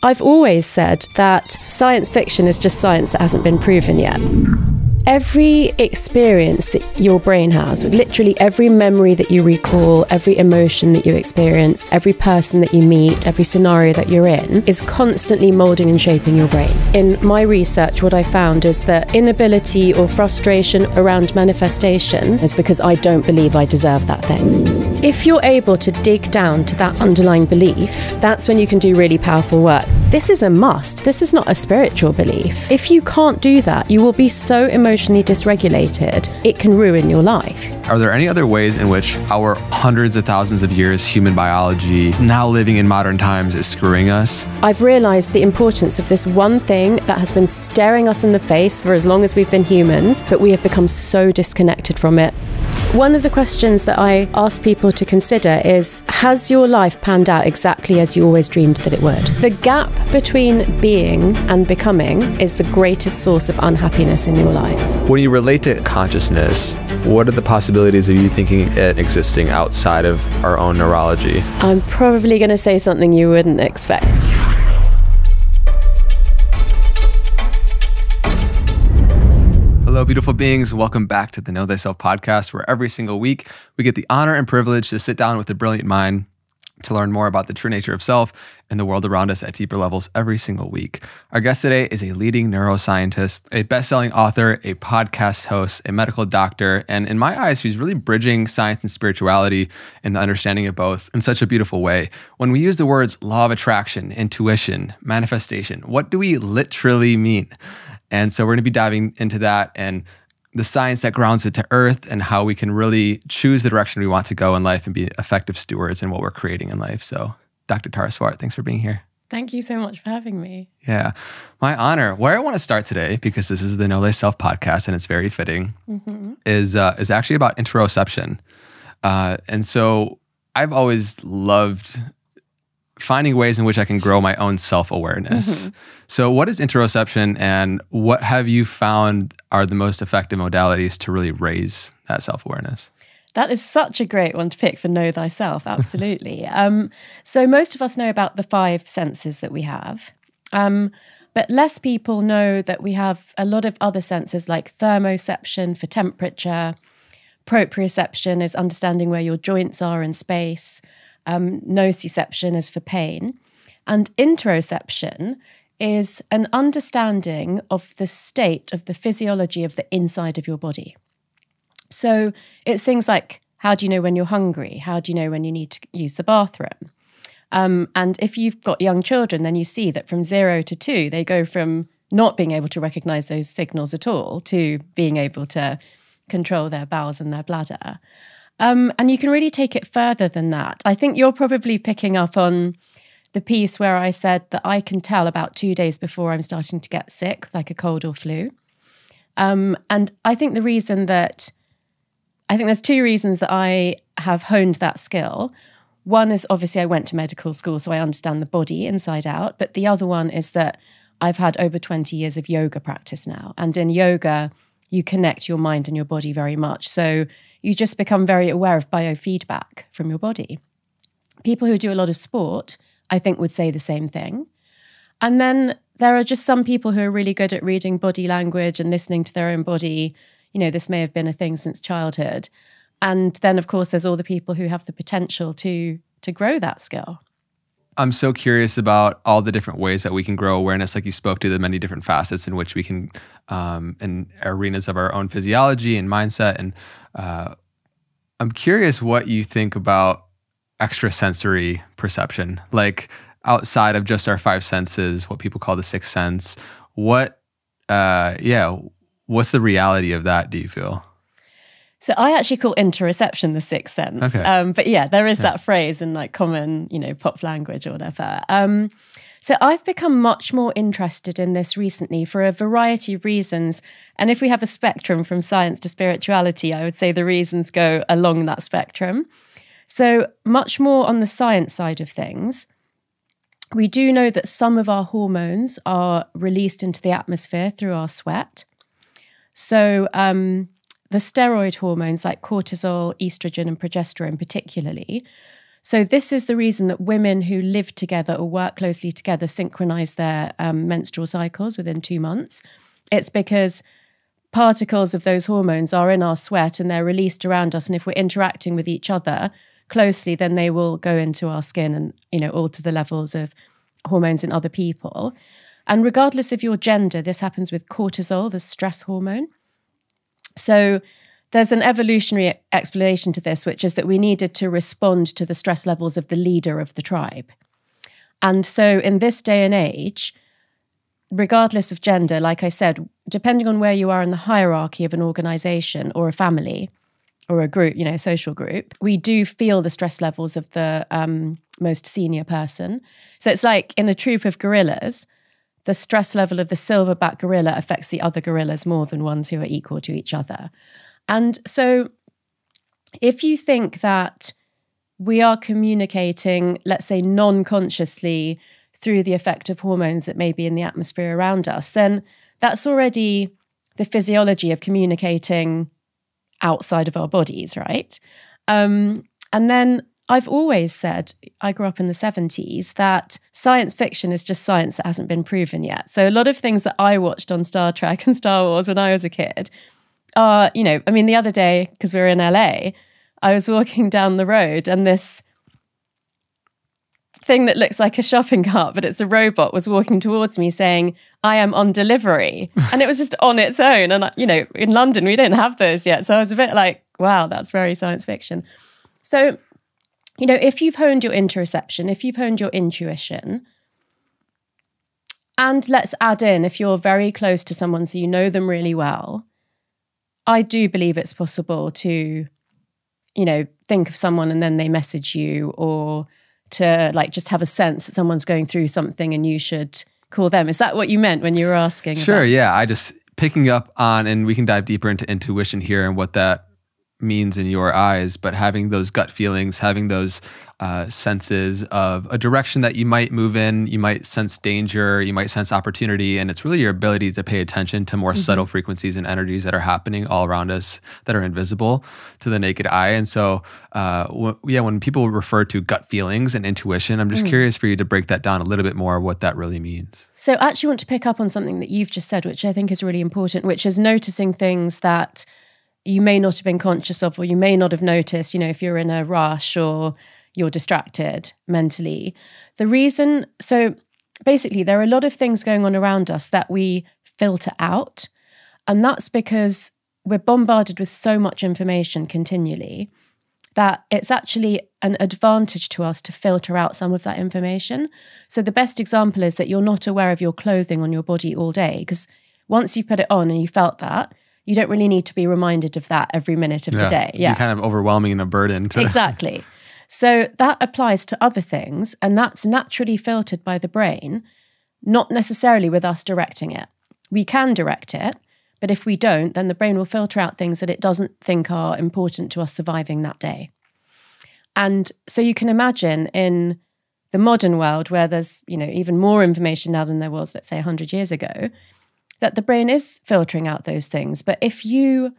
I've always said that science fiction is just science that hasn't been proven yet. Every experience that your brain has, literally every memory that you recall, every emotion that you experience, every person that you meet, every scenario that you're in, is constantly molding and shaping your brain. In my research, what I found is that inability or frustration around manifestation is because I don't believe I deserve that thing. If you're able to dig down to that underlying belief, that's when you can do really powerful work. This is a must. This is not a spiritual belief. If you can't do that, you will be so emotionally dysregulated, it can ruin your life. Are there any other ways in which our hundreds of thousands of years human biology, now living in modern times, is screwing us? I've realized the importance of this one thing that has been staring us in the face for as long as we've been humans, but we have become so disconnected from it. One of the questions that I ask people to consider is, has your life panned out exactly as you always dreamed that it would? The gap between being and becoming is the greatest source of unhappiness in your life. When you relate to consciousness, what are the possibilities of you thinking it existing outside of our own neurology? I'm probably going to say something you wouldn't expect. Hello, beautiful beings. Welcome back to the Know Thyself podcast, where every single week we get the honor and privilege to sit down with a brilliant mind to learn more about the true nature of self and the world around us at deeper levels every single week. Our guest today is a leading neuroscientist, a best-selling author, a podcast host, a medical doctor, and in my eyes, she's really bridging science and spirituality and the understanding of both in such a beautiful way. When we use the words law of attraction, intuition, manifestation, what do we literally mean? And so we're going to be diving into that and the science that grounds it to earth and how we can really choose the direction we want to go in life and be effective stewards in what we're creating in life. So Dr. Tara Swart, thanks for being here. Thank you so much for having me. Yeah, my honor. Where I want to start today, because this is the Know Thyself podcast and it's very fitting, is actually about interoception. And so I've always loved finding ways in which I can grow my own self-awareness. So what is interoception and what have you found are the most effective modalities to really raise that self-awareness? That is such a great one to pick for Know Thyself, absolutely. So most of us know about the 5 senses that we have, but less people know that we have a lot of other senses like thermoception for temperature, proprioception is understanding where your joints are in space, nociception is for pain, and interoception is an understanding of the state of the physiology of the inside of your body. So it's things like, how do you know when you're hungry? How do you know when you need to use the bathroom? And if you've got young children, then you see that from 0 to 2, they go from not being able to recognize those signals at all to being able to control their bowels and their bladder. And you can really take it further than that. I think you're probably picking up on the piece where I said that I can tell about 2 days before I'm starting to get sick, like a cold or flu. And I think there's 2 reasons that I have honed that skill. One is obviously I went to medical school, so I understand the body inside out. But the other one is that I've had over 20 years of yoga practice now. And in yoga, you connect your mind and your body very much. So you just become very aware of biofeedback from your body. People who do a lot of sport, I think, would say the same thing. And then there are just some people who are really good at reading body language and listening to their own body. You know, this may have been a thing since childhood. And then, of course, there's all the people who have the potential to grow that skill. I'm so curious about all the different ways that we can grow awareness, like you spoke to the many different facets in which we can, in arenas of our own physiology and mindset. And I'm curious what you think about extrasensory perception, like outside of just our 5 senses, what people call the 6th sense. What's the reality of that, do you feel? So I actually call interoception the 6th sense. Okay. But yeah, there is that phrase in like common, pop language or whatever. So I've become much more interested in this recently for a variety of reasons. And if we have a spectrum from science to spirituality, I would say the reasons go along that spectrum. So much more on the science side of things. We do know that some of our hormones are released into the atmosphere through our sweat. So the steroid hormones like cortisol, estrogen, and progesterone particularly, So this is the reason that women who live together or work closely together synchronize their menstrual cycles within 2 months. It's because particles of those hormones are in our sweat and they're released around us. And if we're interacting with each other closely, then they will go into our skin and, alter the levels of hormones in other people. And regardless of your gender, this happens with cortisol, the stress hormone. So there's an evolutionary explanation to this, which is that we needed to respond to the stress levels of the leader of the tribe. And so in this day and age, regardless of gender, like I said, depending on where you are in the hierarchy of an organization or a family or a group, social group, we do feel the stress levels of the most senior person. So it's like in a troop of gorillas, the stress level of the silverback gorilla affects the other gorillas more than ones who are equal to each other. And so if you think that we are communicating, let's say, non-consciously through the effect of hormones that may be in the atmosphere around us, then that's already the physiology of communicating outside of our bodies, right? And then I've always said, I grew up in the 70s, that science fiction is just science that hasn't been proven yet. So a lot of things that I watched on Star Trek and Star Wars when I was a kid are, the other day, because we were in LA, I was walking down the road and this thing that looks like a shopping cart, but it's a robot, was walking towards me saying, "I am on delivery." And it was just on its own. And, in London, we didn't have those yet. So I was a bit like, wow, that's very science fiction. So, if you've honed your interoception, if you've honed your intuition, and let's add in, if you're very close to someone, so you know them really well, I do believe it's possible to, think of someone and then they message you, or to just have a sense that someone's going through something and you should call them. Is that what you meant when you were asking? Sure, yeah. I just picking up on, and we can dive deeper into intuition here and what that means in your eyes, but having those gut feelings, having those senses of a direction that you might move in, you might sense danger, you might sense opportunity, and it's really your ability to pay attention to more subtle frequencies and energies that are happening all around us that are invisible to the naked eye. And so, when people refer to gut feelings and intuition, I'm just curious for you to break that down a little bit more, what that really means. So I actually want to pick up on something that you've just said, which I think is really important, which is noticing things that you may not have been conscious of, or you may not have noticed, if you're in a rush or you're distracted mentally. So basically there are a lot of things going on around us that we filter out. And that's because we're bombarded with so much information continually that it's actually an advantage to us to filter out some of that information. So the best example is that you're not aware of your clothing on your body all day, because once you put it on and you felt that, you don't really need to be reminded of that every minute of the day. Yeah, kind of overwhelming and a burden. Exactly. So that applies to other things, and that's naturally filtered by the brain, not necessarily with us directing it. We can direct it, but if we don't, then the brain will filter out things that it doesn't think are important to us surviving that day. And so you can imagine in the modern world, where there's, even more information now than there was, let's say, 100 years ago, that the brain is filtering out those things. But if you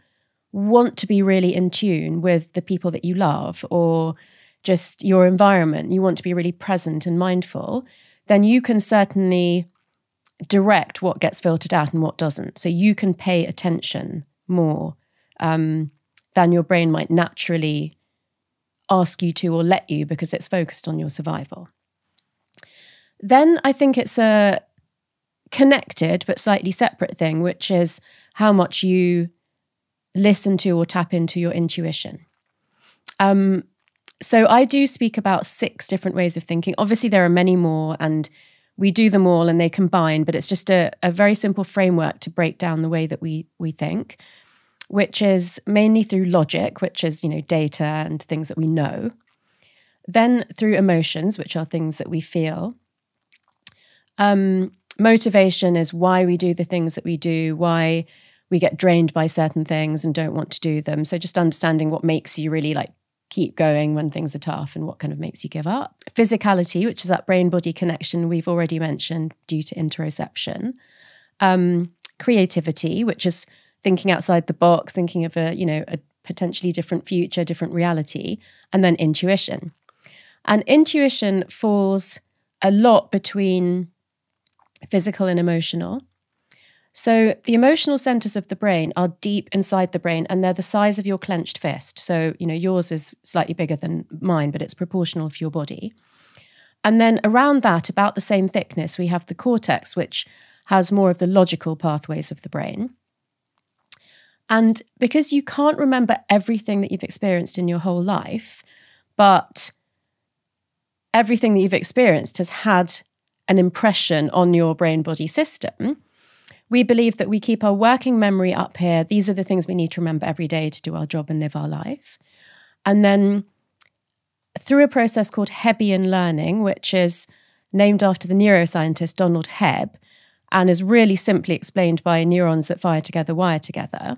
want to be really in tune with the people that you love, or just your environment, you want to be really present and mindful, then you can certainly direct what gets filtered out and what doesn't. So you can pay attention more than your brain might naturally ask you to or let you, because it's focused on your survival. Then I think it's a connected but slightly separate thing, which is how much you listen to or tap into your intuition. So I do speak about 6 different ways of thinking. Obviously, there are many more, and we do them all and they combine, but it's just a very simple framework to break down the way that we think, which is mainly through logic, which is, data and things that we know. Then through emotions, which are things that we feel. Motivation is why we do the things that we do, why we get drained by certain things and don't want to do them. So just understanding what makes you really keep going when things are tough and what kind of makes you give up. Physicality, which is that brain-body connection we've already mentioned due to interoception. Creativity, which is thinking outside the box, thinking of a potentially different future, different reality. And then intuition. And intuition falls a lot between physical and emotional. So the emotional centers of the brain are deep inside the brain, and they're the size of your clenched fist. So, yours is slightly bigger than mine, but it's proportional for your body. And then around that, about the same thickness, we have the cortex, which has more of the logical pathways of the brain. And because you can't remember everything that you've experienced in your whole life, but everything that you've experienced has had an impression on your brain-body system, we believe that we keep our working memory up here. These are the things we need to remember every day to do our job and live our life. And then through a process called Hebbian learning, which is named after the neuroscientist Donald Hebb, and is really simply explained by neurons that fire together, wire together,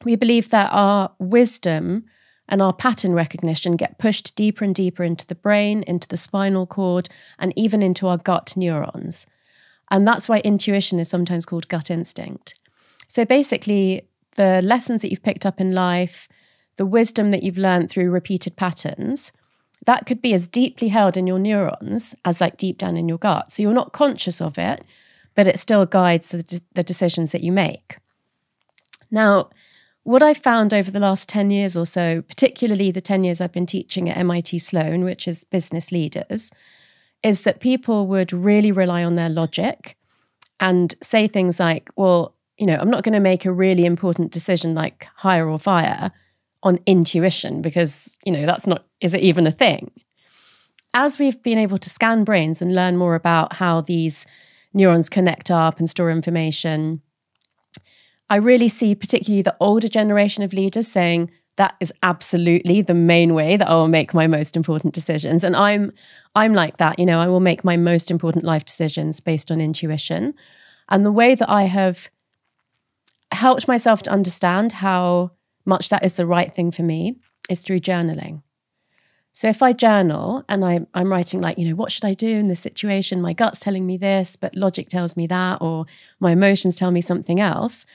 we believe that our wisdom and our pattern recognition get pushed deeper and deeper into the brain, into the spinal cord, and even into our gut neurons. And that's why intuition is sometimes called gut instinct. So basically, the lessons that you've picked up in life, the wisdom that you've learned through repeated patterns, that could be as deeply held in your neurons as like deep down in your gut. So you're not conscious of it, but it still guides the decisions that you make. Now, what I've found over the last 10 years or so, particularly the 10 years I've been teaching at MIT Sloan, which is business leaders, is that people would really rely on their logic and say things like, well, I'm not going to make a really important decision like hire or fire on intuition because, that's not, is it even a thing? As we've been able to scan brains and learn more about how these neurons connect up and store information, I really see particularly the older generation of leaders saying that is absolutely the main way that I will make my most important decisions. And I'm like that, I will make my most important life decisions based on intuition. And the way that I have helped myself to understand how much that is the right thing for me is through journaling. So if I journal and I'm writing like, what should I do in this situation? My gut's telling me this, but logic tells me that, or my emotions tell me something else.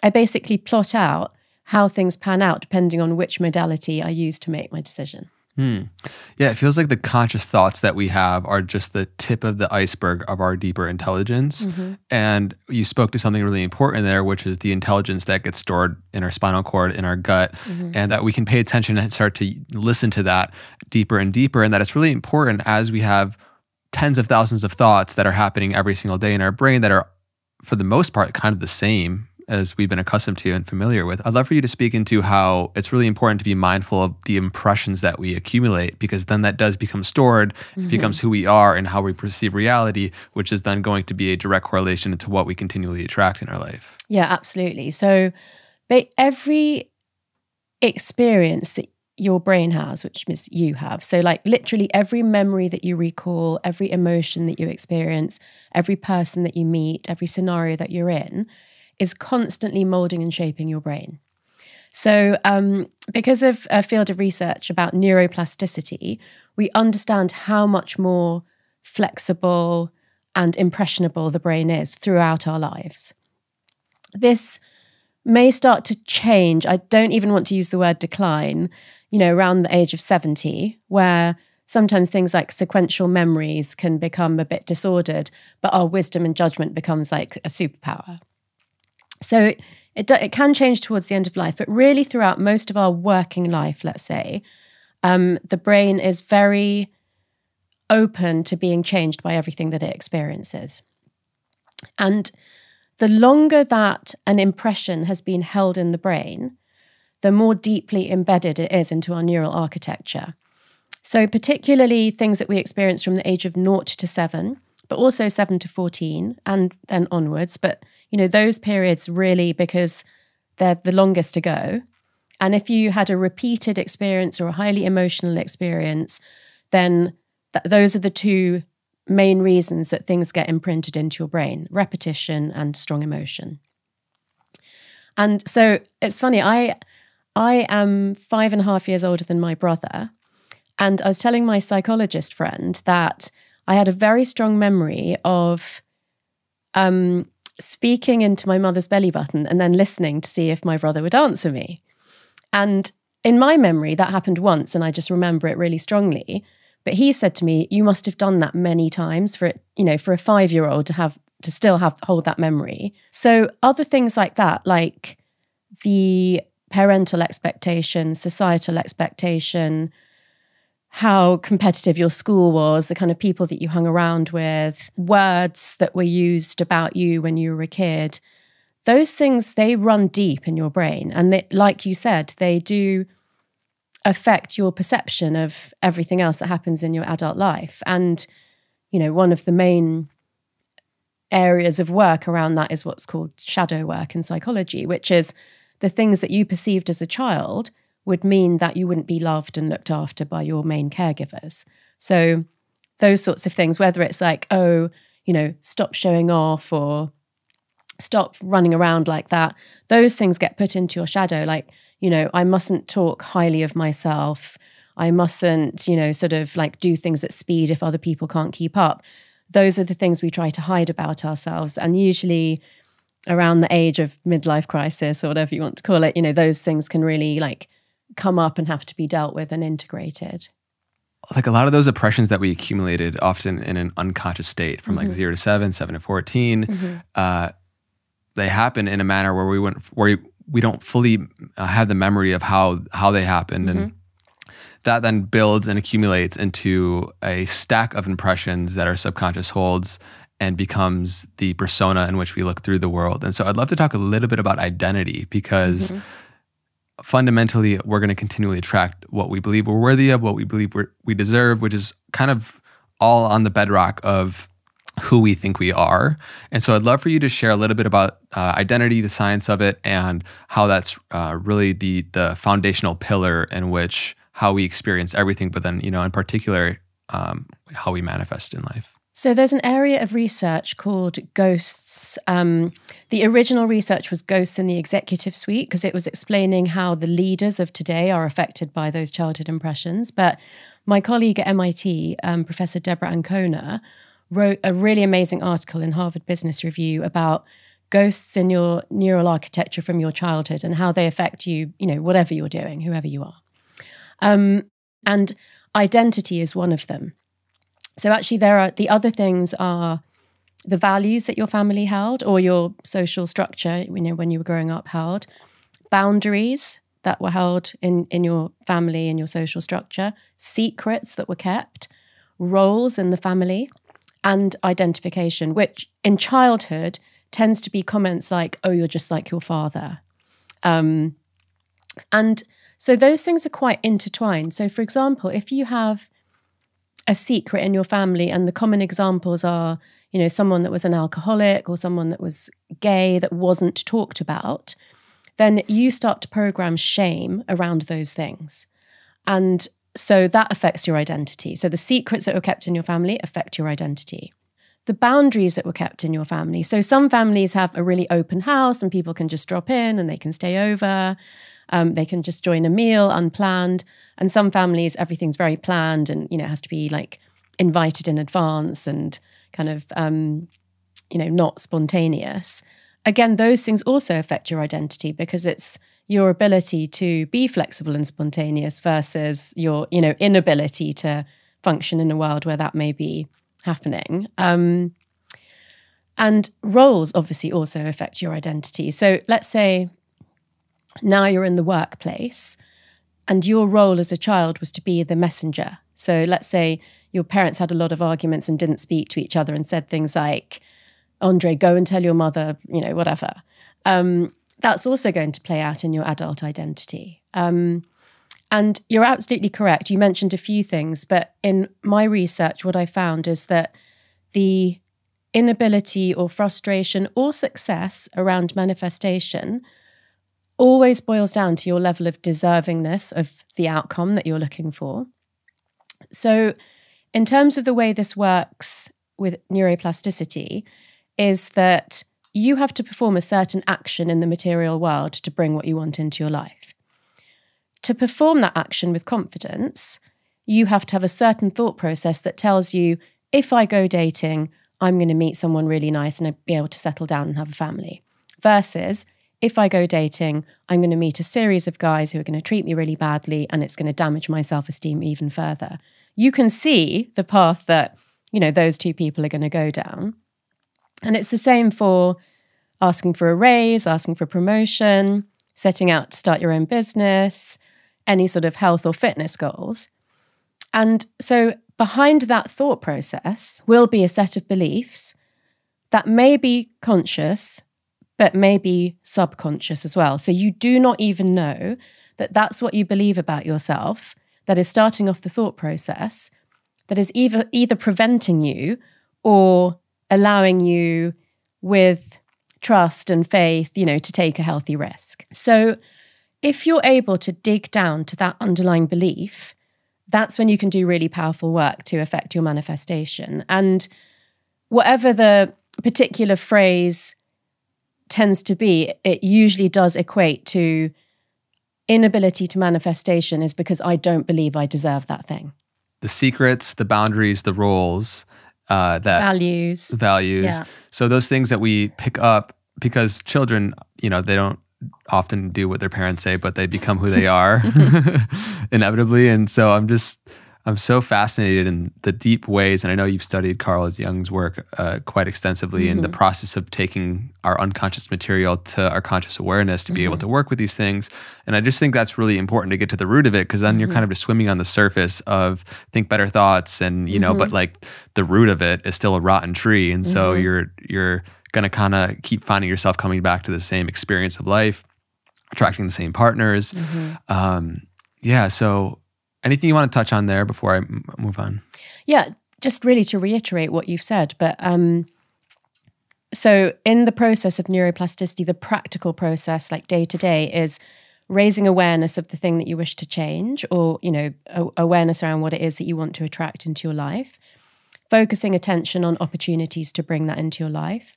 I basically plot out how things pan out depending on which modality I use to make my decision. Yeah, it feels like the conscious thoughts that we have are just the tip of the iceberg of our deeper intelligence. Mm-hmm. And you spoke to something really important there, which is the intelligence that gets stored in our spinal cord, in our gut, mm-hmm. and that we can pay attention and start to listen to that deeper and deeper. And that it's really important as we have tens of thousands of thoughts that are happening every single day in our brain that are, for the most part, kind of the same as we've been accustomed to and familiar with. I'd love for you to speak into how it's really important to be mindful of the impressions that we accumulate, because then that does become stored, mm-hmm. it becomes who we are and how we perceive reality, which is then going to be a direct correlation to what we continually attract in our life. Yeah, absolutely. So every experience that your brain has, which means you have, so like literally every memory that you recall, every emotion that you experience, every person that you meet, every scenario that you're in, is constantly molding and shaping your brain. So because of a field of research about neuroplasticity, we understand how much more flexible and impressionable the brain is throughout our lives. This may start to change. I don't even want to use the word decline, around the age of 70, where sometimes things like sequential memories can become a bit disordered, but our wisdom and judgment becomes like a superpower. So it can change towards the end of life, but really throughout most of our working life, let's say, the brain is very open to being changed by everything that it experiences. And the longer that an impression has been held in the brain, the more deeply embedded it is into our neural architecture. So particularly things that we experience from the age of 0 to 7, but also 7 to 14 and then onwards, but those periods really, because they're the longest to go. And if you had a repeated experience or a highly emotional experience, then those are the two main reasons that things get imprinted into your brain: repetition and strong emotion. And so it's funny, I am 5.5 years older than my brother. And I was telling my psychologist friend that I had a very strong memory of speaking into my mother's belly button and then listening to see if my brother would answer me. And in my memory, that happened once and I just remember it really strongly. But he said to me, you must have done that many times for it, for a 5-year-old to still hold that memory. So other things like that, like the parental expectation, societal expectation, how competitive your school was, the kind of people that you hung around with, words that were used about you when you were a kid, those things, they run deep in your brain. And they, like you said, they do affect your perception of everything else that happens in your adult life. And, one of the main areas of work around that is what's called shadow work in psychology, which is the things that you perceived as a child would mean that you wouldn't be loved and looked after by your main caregivers. So those sorts of things, whether it's like, stop showing off or stop running around like that, those things get put into your shadow. Like, I mustn't talk highly of myself. I mustn't, sort of like do things at speed if other people can't keep up. Those are the things we try to hide about ourselves. And usually around the age of midlife crisis or whatever you want to call it, those things can really like come up and have to be dealt with and integrated. Like a lot of those oppressions that we accumulated often in an unconscious state from like 0 to 7, 7 to 14, they happen in a manner where we don't fully have the memory of how they happened. And that then builds and accumulates into a stack of impressions that our subconscious holds and becomes the persona in which we look through the world. And so I'd love to talk a little bit about identity, because fundamentally we're going to continually attract what we believe we're worthy of, what we believe we deserve, which is kind of all on the bedrock of who we think we are. And so I'd love for you to share a little bit about identity, the science of it, and how that's really the foundational pillar in which how we experience everything, but then, in particular, how we manifest in life. So there's an area of research called ghosts. The original research was ghosts in the executive suite, because it was explaining how the leaders of today are affected by those childhood impressions. But my colleague at MIT, Professor Deborah Ancona, wrote a really amazing article in Harvard Business Review about ghosts in your neural architecture from your childhood and how they affect you, whatever you're doing, whoever you are. And identity is one of them. So actually the other things are the values that your family held or your social structure, when you were growing up held, boundaries that were held in your family and your social structure, secrets that were kept, roles in the family, and identification, which in childhood tends to be comments like, oh, you're just like your father. And so those things are quite intertwined. So for example, if you have a secret in your family, and the common examples are, someone that was an alcoholic or someone that was gay that wasn't talked about, then you start to program shame around those things. And so that affects your identity. So the secrets that were kept in your family affect your identity. The boundaries that were kept in your family. So some families have a really open house and people can just drop in and they can stay over. They can just join a meal unplanned. And some families, everything's very planned and, it has to be like invited in advance and kind of, not spontaneous. Again, those things also affect your identity, because it's your ability to be flexible and spontaneous versus your, inability to function in a world where that may be happening. And roles obviously also affect your identity. So let's say now you're in the workplace and your role as a child was to be the messenger. So let's say your parents had a lot of arguments and didn't speak to each other and said things like, Andre, go and tell your mother, whatever. That's also going to play out in your adult identity. And you're absolutely correct. You mentioned a few things, but in my research, what I found is that the inability or frustration or success around manifestation always boils down to your level of deservingness of the outcome that you're looking for. So in terms of the way this works with neuroplasticity is that you have to perform a certain action in the material world to bring what you want into your life. To perform that action with confidence, you have to have a certain thought process that tells you, if I go dating, I'm going to meet someone really nice and I'll be able to settle down and have a family. Versus, if I go dating, I'm going to meet a series of guys who are going to treat me really badly and it's going to damage my self-esteem even further. you can see the path that, those two people are going to go down. And it's the same for asking for a raise, asking for promotion, setting out to start your own business, any sort of health or fitness goals. And so behind that thought process will be a set of beliefs that may be conscious, but may be subconscious as well. So you do not even know that that's what you believe about yourself that is starting off the thought process, that is either preventing you or allowing you with trust and faith, to take a healthy risk. So if you're able to dig down to that underlying belief, that's when you can do really powerful work to affect your manifestation. And whatever the particular phrase tends to be, it usually does equate to inability to manifestation is because I don't believe I deserve that thing. The secrets, the boundaries, the roles, values. Yeah. So those things that we pick up, because children, they don't often do what their parents say, but they become who they are inevitably. And so I'm so fascinated in the deep ways, and I know you've studied Carl Jung's work quite extensively in the process of taking our unconscious material to our conscious awareness to be able to work with these things. And I just think that's really important to get to the root of it, because then you're kind of just swimming on the surface of think better thoughts and, but like the root of it is still a rotten tree. And so you're going to kind of keep finding yourself coming back to the same experience of life, attracting the same partners. So anything you want to touch on there before I move on? Yeah, just really to reiterate what you've said. But so in the process of neuroplasticity, the practical process, like day to day, is raising awareness of the thing that you wish to change, or, awareness around what it is that you want to attract into your life, focusing attention on opportunities to bring that into your life.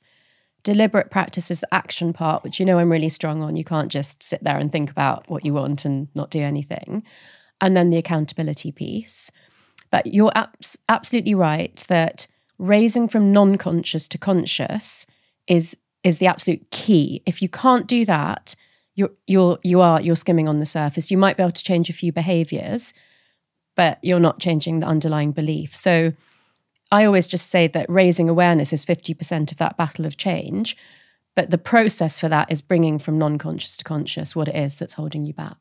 Deliberate practice is the action part, which I'm really strong on. You can't just sit there and think about what you want and not do anything. And then the accountability piece. But you're absolutely right that raising from non-conscious to conscious is the absolute key. If you can't do that, you're skimming on the surface. You might be able to change a few behaviors, but you're not changing the underlying belief. So I always just say that raising awareness is 50% of that battle of change. But the process for that is bringing from non-conscious to conscious what it is that's holding you back.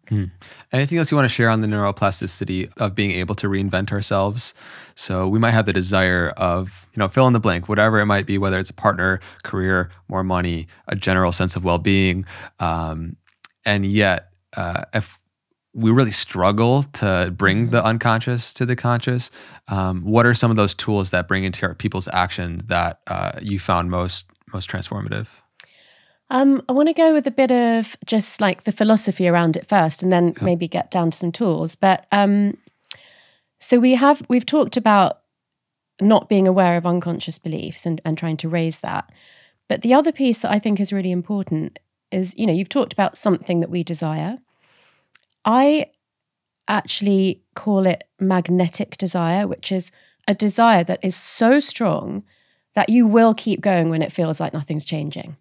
Anything else you want to share on the neuroplasticity of being able to reinvent ourselves? So we might have the desire of, fill in the blank, whatever it might be, whether it's a partner, career, more money, a general sense of well-being. And yet, if we really struggle to bring the unconscious to the conscious, what are some of those tools that bring into people's actions that you found most transformative? I want to go with a bit of just like the philosophy around it first, and then maybe get down to some tools. But so we've talked about not being aware of unconscious beliefs and trying to raise that. But the other piece that I think is really important is, you've talked about something that we desire. I actually call it magnetic desire, which is a desire that is so strong that you will keep going when it feels like nothing's changing.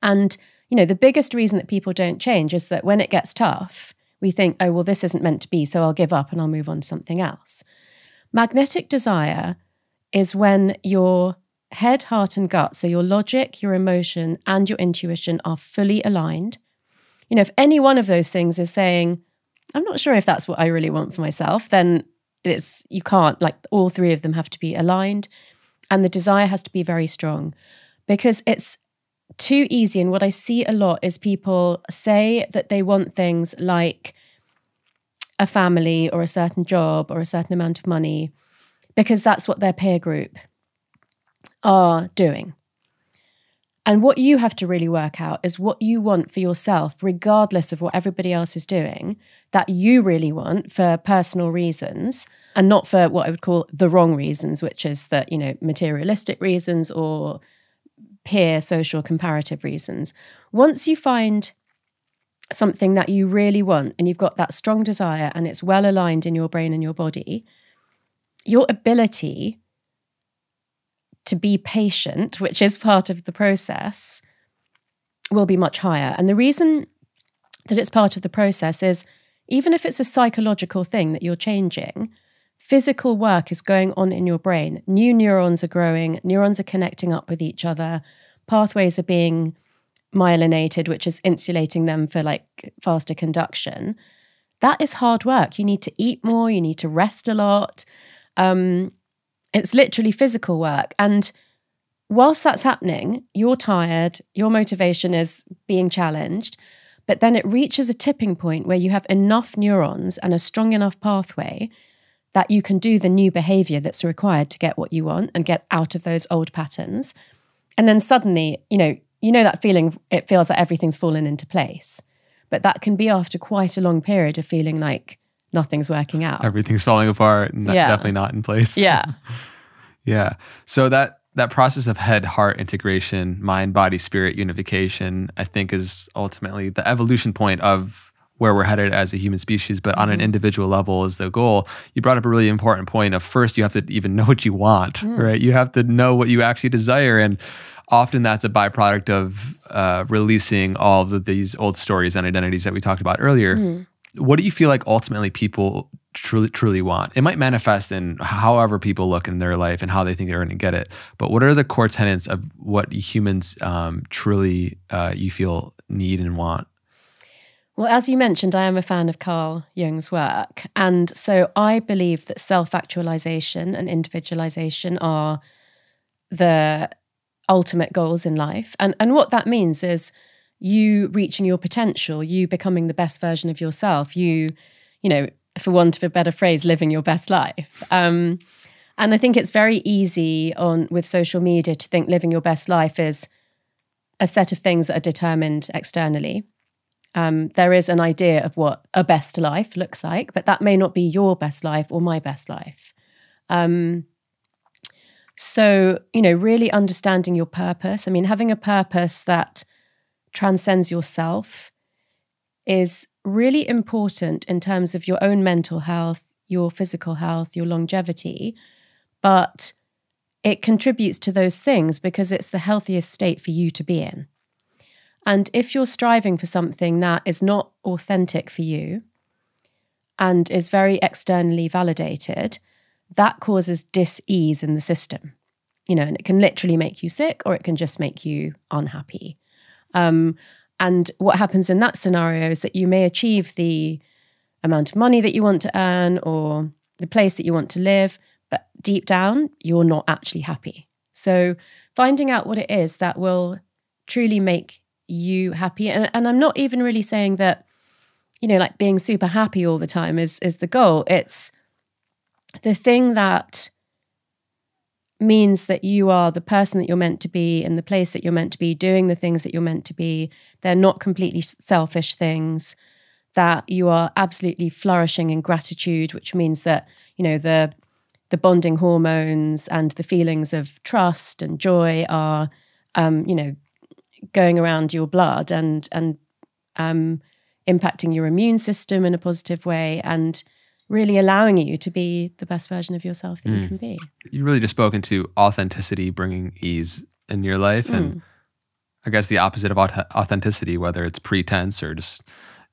And, the biggest reason that people don't change is that when it gets tough, we think, oh, well, this isn't meant to be, so I'll give up and I'll move on to something else. Magnetic desire is when your head, heart, and gut, so your logic, your emotion, and your intuition are fully aligned. If any one of those things is saying, I'm not sure if that's what I really want for myself, then you can't, all three of them have to be aligned, and the desire has to be very strong, because it's too easy. And what I see a lot is people say that they want things like a family or a certain job or a certain amount of money because that's what their peer group are doing. And what you have to really work out is what you want for yourself, regardless of what everybody else is doing, that you really want for personal reasons, and not for what I would call the wrong reasons, which is that, materialistic reasons or peer, social, comparative reasons. Once you find something that you really want and you've got that strong desire and it's well aligned in your brain and your body, your ability to be patient, which is part of the process, will be much higher. And the reason that it's part of the process is, even if it's a psychological thing that you're changing, physical work is going on in your brain. New neurons are growing, neurons are connecting up with each other, pathways are being myelinated, which is insulating them for like faster conduction. That is hard work. You need to eat more, you need to rest a lot. It's literally physical work. And whilst that's happening, you're tired, your motivation is being challenged, but then it reaches a tipping point where you have enough neurons and a strong enough pathway that you can do the new behavior that's required to get what you want and get out of those old patterns. And then suddenly, you know that feeling, it feels like everything's fallen into place. But that can be after quite a long period of feeling like nothing's working out. Everything's falling apart and definitely not in place. Yeah. Yeah. So that process of head-heart integration, mind-body-spirit unification, I think is ultimately the evolution point of where we're headed as a human species, but on an individual level is the goal. You brought up a really important point of first, you have to even know what you want, right? You have to know what you actually desire. And often that's a byproduct of releasing all of these old stories and identities that we talked about earlier. What do you feel like ultimately people truly want? It might manifest in however people look in their life and how they think they're going to get it. But what are the core tenets of what humans truly you feel need and want? Well, as you mentioned, I am a fan of Carl Jung's work. And so I believe that self-actualization and individualization are the ultimate goals in life. And what that means is you reaching your potential, you becoming the best version of yourself, you know, for want of a better phrase, living your best life. And I think it's very easy with social media to think living your best life is a set of things that are determined externally. There is an idea of what a best life looks like, but that may not be your best life or my best life. So, really understanding your purpose. I mean, having a purpose that transcends yourself is really important in terms of your own mental health, your physical health, your longevity, but it contributes to those things because it's the healthiest state for you to be in. And if you're striving for something that is not authentic for you and is very externally validated, that causes dis-ease in the system. And it can literally make you sick or it can just make you unhappy. And what happens in that scenario is that you may achieve the amount of money that you want to earn or the place that you want to live, but deep down, you're not actually happy. So finding out what it is that will truly make you happy. And I'm not even really saying that, like being super happy all the time is the goal. It's the thing that means that you are the person that you're meant to be in the place that you're meant to be, doing the things that you're meant to be. They're not completely selfish things, that you are absolutely flourishing in gratitude, which means that, the bonding hormones and the feelings of trust and joy are, going around your blood and impacting your immune system in a positive way and really allowing you to be the best version of yourself that you can be. You really just spoke into authenticity, bringing ease in your life. And I guess the opposite of authenticity, whether it's pretense or just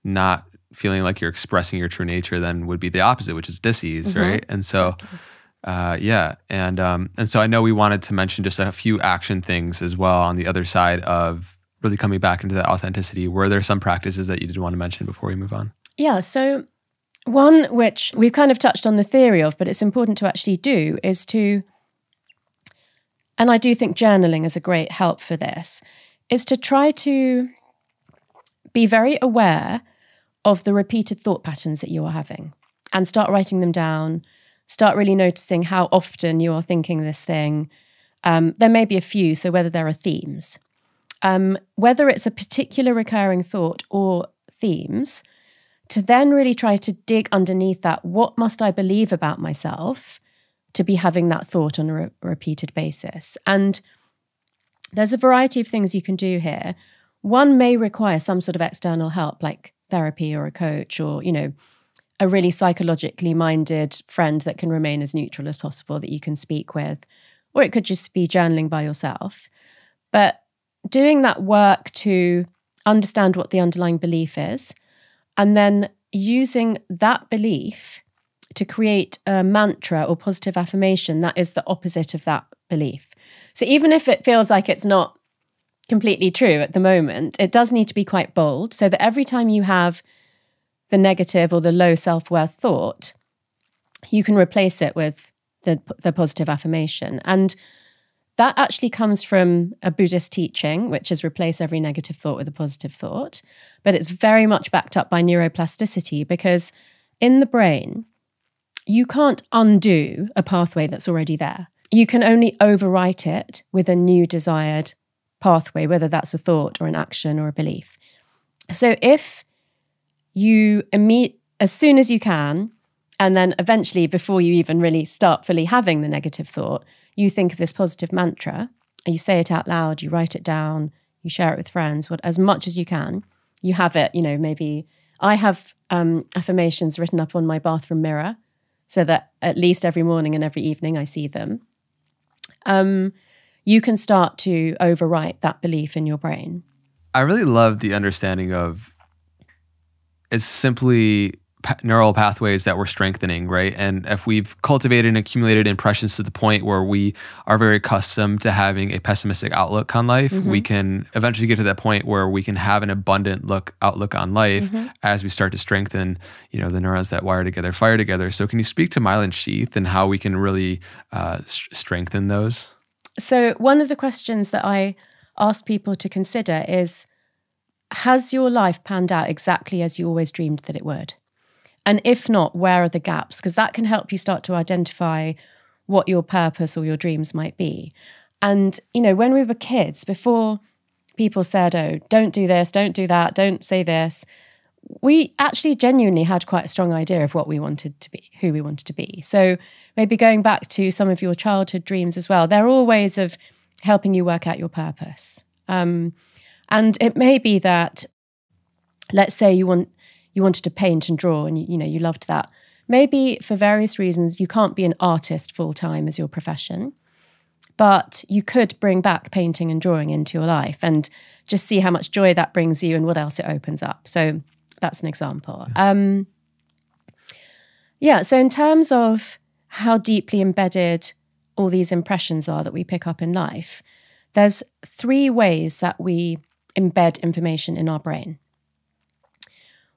not feeling like you're expressing your true nature, then would be the opposite, which is dis-ease, right? And so, And so I know we wanted to mention just a few action things as well on the other side of really coming back into that authenticity. Were there some practices that you did want to mention before we move on? Yeah, so one which we've kind of touched on the theory of, but it's important to actually do is to, and I do think journaling is a great help for this, is to try to be very aware of the repeated thought patterns that you are having and start writing them down. Start really noticing how often you are thinking this thing. There may be a few, so whether there are themes. Whether it's a particular recurring thought or themes, to then really try to dig underneath that. What must I believe about myself to be having that thought on a repeated basis? And there's a variety of things you can do here. One may require some sort of external help, like therapy or a coach or, a really psychologically minded friend that can remain as neutral as possible that you can speak with. Or it could just be journaling by yourself. But doing that work to understand what the underlying belief is, and then using that belief to create a mantra or positive affirmation that is the opposite of that belief. So even if it feels like it's not completely true at the moment, it does need to be quite bold, so that every time you have the negative or the low self-worth thought, you can replace it with the positive affirmation. And that actually comes from a Buddhist teaching, which is replace every negative thought with a positive thought. But it's very much backed up by neuroplasticity, because in the brain, you can't undo a pathway that's already there. You can only overwrite it with a new desired pathway, whether that's a thought or an action or a belief. So if you as soon as you can, and then eventually before you even really start fully having the negative thought, you think of this positive mantra, and you say it out loud, you write it down, you share it with friends, as much as you can. You have it, maybe I have affirmations written up on my bathroom mirror so that at least every morning and every evening I see them. You can start to overwrite that belief in your brain. I really love the understanding of it's simply neural pathways that we're strengthening, right? And if we've cultivated and accumulated impressions to the point where we are very accustomed to having a pessimistic outlook on life, we can eventually get to that point where we can have an abundant outlook on life as we start to strengthen, the neurons that wire together, fire together. So can you speak to myelin sheath and how we can really strengthen those? So one of the questions that I ask people to consider is, has your life panned out exactly as you always dreamed that it would? And if not, where are the gaps? Because that can help you start to identify what your purpose or your dreams might be. And, when we were kids, before people said, oh, don't do this, don't do that, don't say this, we actually genuinely had quite a strong idea of what we wanted to be, who we wanted to be. So maybe going back to some of your childhood dreams as well, they're all ways of helping you work out your purpose. And it may be that, let's say you wanted to paint and draw and you loved that. Maybe for various reasons you can't be an artist full-time as your profession, but you could bring back painting and drawing into your life and just see how much joy that brings you and what else it opens up. So that's an example. So in terms of how deeply embedded all these impressions are that we pick up in life, there's 3 ways that we embed information in our brain.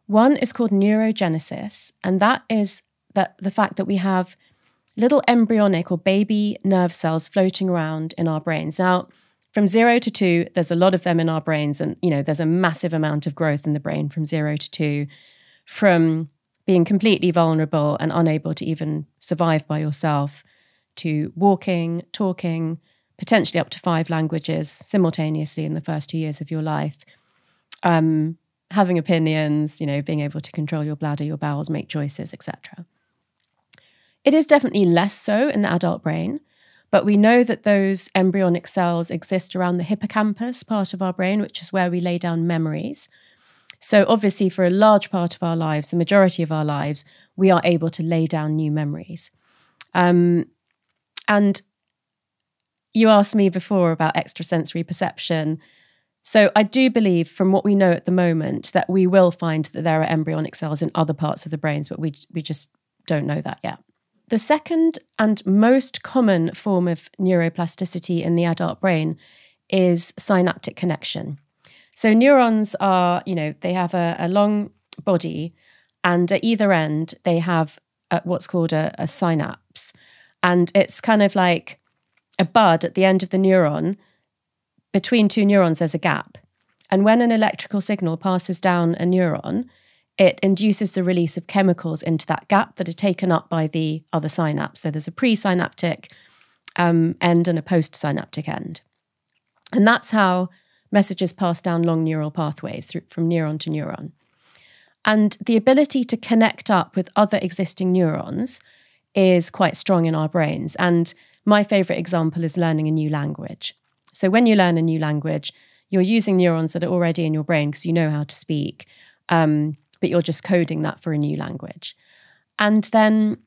One is called neurogenesis, and that is the fact that we have little embryonic or baby nerve cells floating around in our brains. Now, from 0 to 2, there's a lot of them in our brains, and there's a massive amount of growth in the brain from 0 to 2, from being completely vulnerable and unable to even survive by yourself, to walking, talking, potentially up to 5 languages simultaneously in the first 2 years of your life. Having opinions, being able to control your bladder, your bowels, make choices, etc. It is definitely less so in the adult brain, but we know that those embryonic cells exist around the hippocampus part of our brain, which is where we lay down memories. So obviously for a large part of our lives, the majority of our lives, we are able to lay down new memories. And you asked me before about extrasensory perception. So I do believe, from what we know at the moment, that we will find that there are embryonic cells in other parts of the brains, but we just don't know that yet. The second and most common form of neuroplasticity in the adult brain is synaptic connection. So neurons are, they have a long body, and at either end they have what's called a synapse. And it's kind of like a bud at the end of the neuron. Between 2 neurons, there's a gap. And when an electrical signal passes down a neuron, it induces the release of chemicals into that gap that are taken up by the other synapse. So there's a presynaptic end and a postsynaptic end. And that's how messages pass down long neural pathways from neuron to neuron. And the ability to connect up with other existing neurons is quite strong in our brains. And my favorite example is learning a new language. So when you learn a new language, you're using neurons that are already in your brain because you know how to speak, but you're just coding that for a new language. And then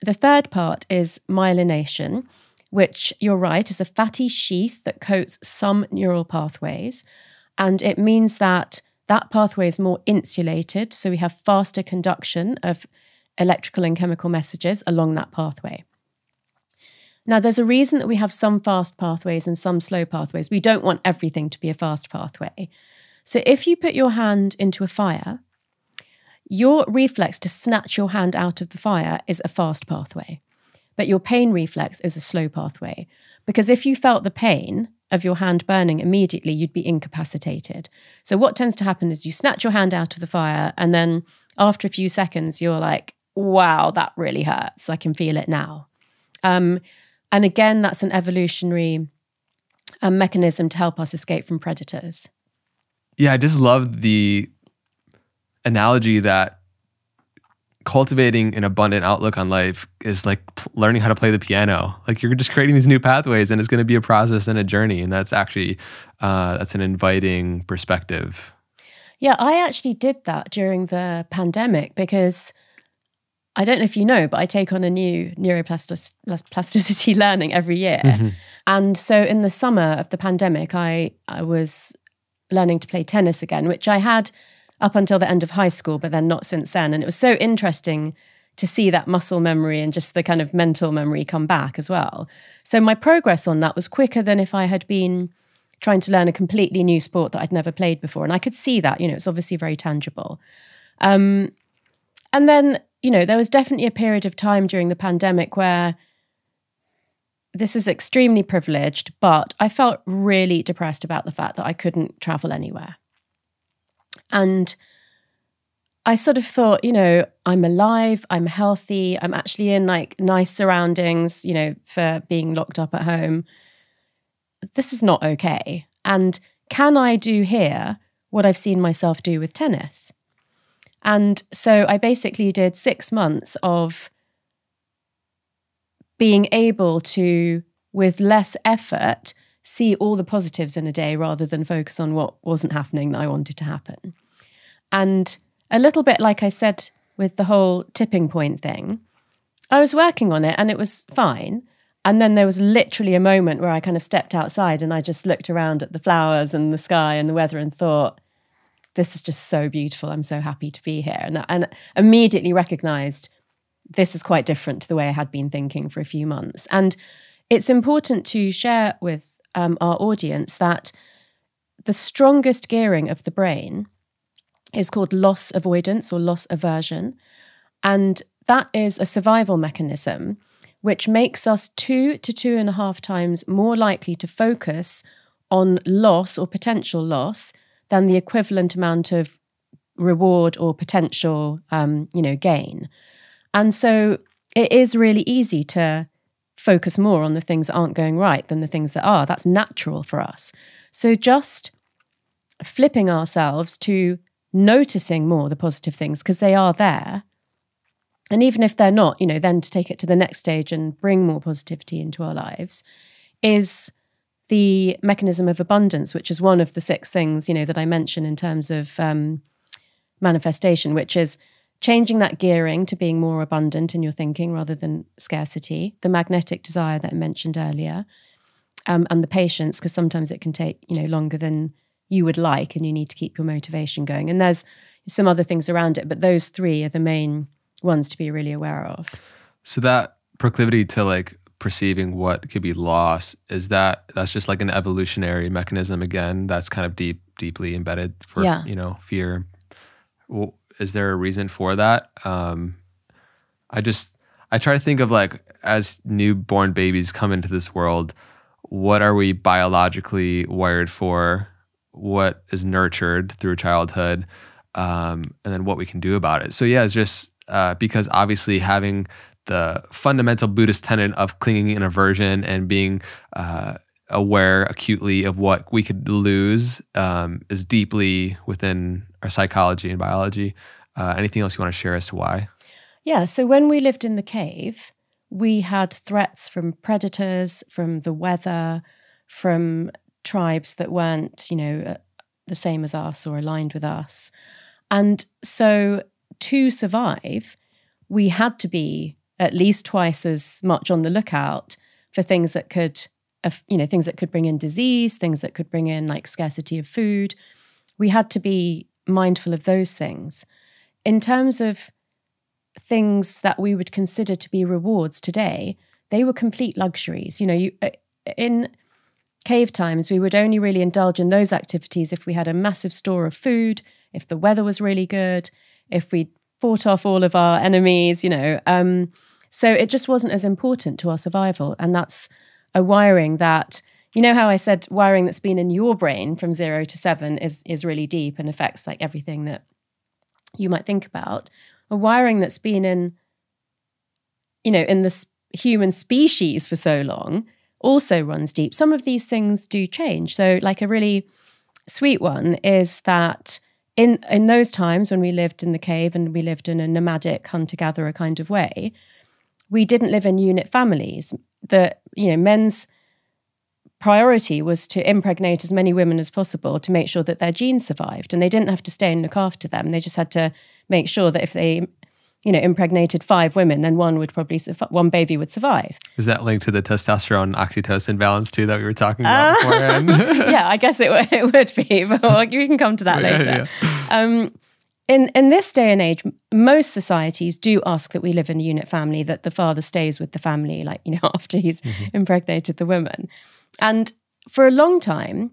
the third part is myelination, which, you're right, is a fatty sheath that coats some neural pathways. And it means that that pathway is more insulated, so we have faster conduction of electrical and chemical messages along that pathway. Now, there's a reason that we have some fast pathways and some slow pathways. We don't want everything to be a fast pathway. So if you put your hand into a fire, your reflex to snatch your hand out of the fire is a fast pathway, but your pain reflex is a slow pathway. Because if you felt the pain of your hand burning immediately, you'd be incapacitated. So what tends to happen is you snatch your hand out of the fire, and then after a few seconds, you're like, wow, that really hurts. I can feel it now. And again, that's an evolutionary mechanism to help us escape from predators. Yeah, I just love the analogy that cultivating an abundant outlook on life is like learning how to play the piano. Like you're just creating these new pathways, and it's going to be a process and a journey. And that's actually, that's an inviting perspective. Yeah, I actually did that during the pandemic because I don't know if you know, but I take on a new neuroplasticity learning every year. Mm-hmm. And so in the summer of the pandemic, I was learning to play tennis again, which I had up until the end of high school, but then not since then. And it was so interesting to see that muscle memory and just the kind of mental memory come back as well. So my progress on that was quicker than if I had been trying to learn a completely new sport that I'd never played before. And I could see that, it's obviously very tangible. And then, there was definitely a period of time during the pandemic where this is extremely privileged, but I felt really depressed about the fact that I couldn't travel anywhere. And I sort of thought, I'm alive, I'm healthy, I'm actually in like nice surroundings, for being locked up at home. This is not okay. And can I do here what I've seen myself do with tennis? And so I basically did 6 months of being able to, with less effort, see all the positives in a day rather than focus on what wasn't happening that I wanted to happen. And a little bit like I said with the whole tipping point thing, I was working on it and it was fine. And then there was literally a moment where I kind of stepped outside and I just looked around at the flowers and the sky and the weather and thought, this is just so beautiful. I'm so happy to be here. And immediately recognized this is quite different to the way I had been thinking for a few months. And it's important to share with our audience that the strongest gearing of the brain is called loss avoidance or loss aversion. And that is a survival mechanism which makes us 2 to 2.5 times more likely to focus on loss or potential loss than the equivalent amount of reward or potential, gain. And so it is really easy to focus more on the things that aren't going right than the things that are. That's natural for us. So just flipping ourselves to noticing more the positive things because they are there. And even if they're not, then to take it to the next stage and bring more positivity into our lives is the mechanism of abundance, which is one of the 6 things, that I mentioned in terms of manifestation, which is changing that gearing to being more abundant in your thinking rather than scarcity, the magnetic desire that I mentioned earlier, and the patience, because sometimes it can take, longer than you would like and you need to keep your motivation going. And there's some other things around it, but those 3 are the main ones to be really aware of. So that proclivity to like perceiving what could be lost, that's just like an evolutionary mechanism again, that's kind of deeply embedded for, fear. Well, is there a reason for that? I try to think of like, as newborn babies come into this world, what are we biologically wired for? What is nurtured through childhood? And then what we can do about it. So yeah, it's just because obviously having the fundamental Buddhist tenet of clinging in aversion and being aware acutely of what we could lose is deeply within our psychology and biology. Anything else you want to share as to why? Yeah, so when we lived in the cave, we had threats from predators, from the weather, from tribes that weren't, the same as us or aligned with us. And so to survive, we had to be at least twice as much on the lookout for things that could, things that could bring in disease, things that could bring in like scarcity of food. We had to be mindful of those things. In terms of things that we would consider to be rewards today, they were complete luxuries. In cave times, we would only really indulge in those activities if we had a massive store of food, if the weather was really good, if we fought off all of our enemies, So it just wasn't as important to our survival. And that's a wiring that, how I said wiring that's been in your brain from 0 to 7 is really deep and affects like everything that you might think about. A wiring that's been in the human species for so long also runs deep. Some of these things do change. So like a really sweet one is that in those times when we lived in the cave and we lived in a nomadic hunter-gatherer kind of way, we didn't live in unit families. Men's priority was to impregnate as many women as possible to make sure that their genes survived. And they didn't have to stay and look after them. They just had to make sure that if they, impregnated 5 women, then one baby would survive. Is that linked to the testosterone oxytocin balance too that we were talking about beforehand? Yeah, I guess it would be, but we can come to that later. Yeah. In this day and age, most societies do ask that we live in a unit family, that the father stays with the family, after he's impregnated the woman. And for a long time,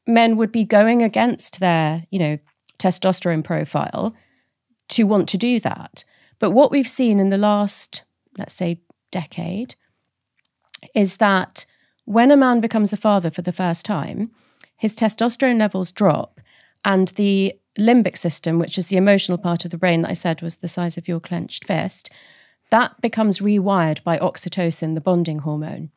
men would be going against their, testosterone profile to want to do that. But what we've seen in the last, let's say, decade, is that when a man becomes a father for the first time, his testosterone levels drop, and the limbic system, which is the emotional part of the brain that I said was the size of your clenched fist, that becomes rewired by oxytocin, the bonding hormone.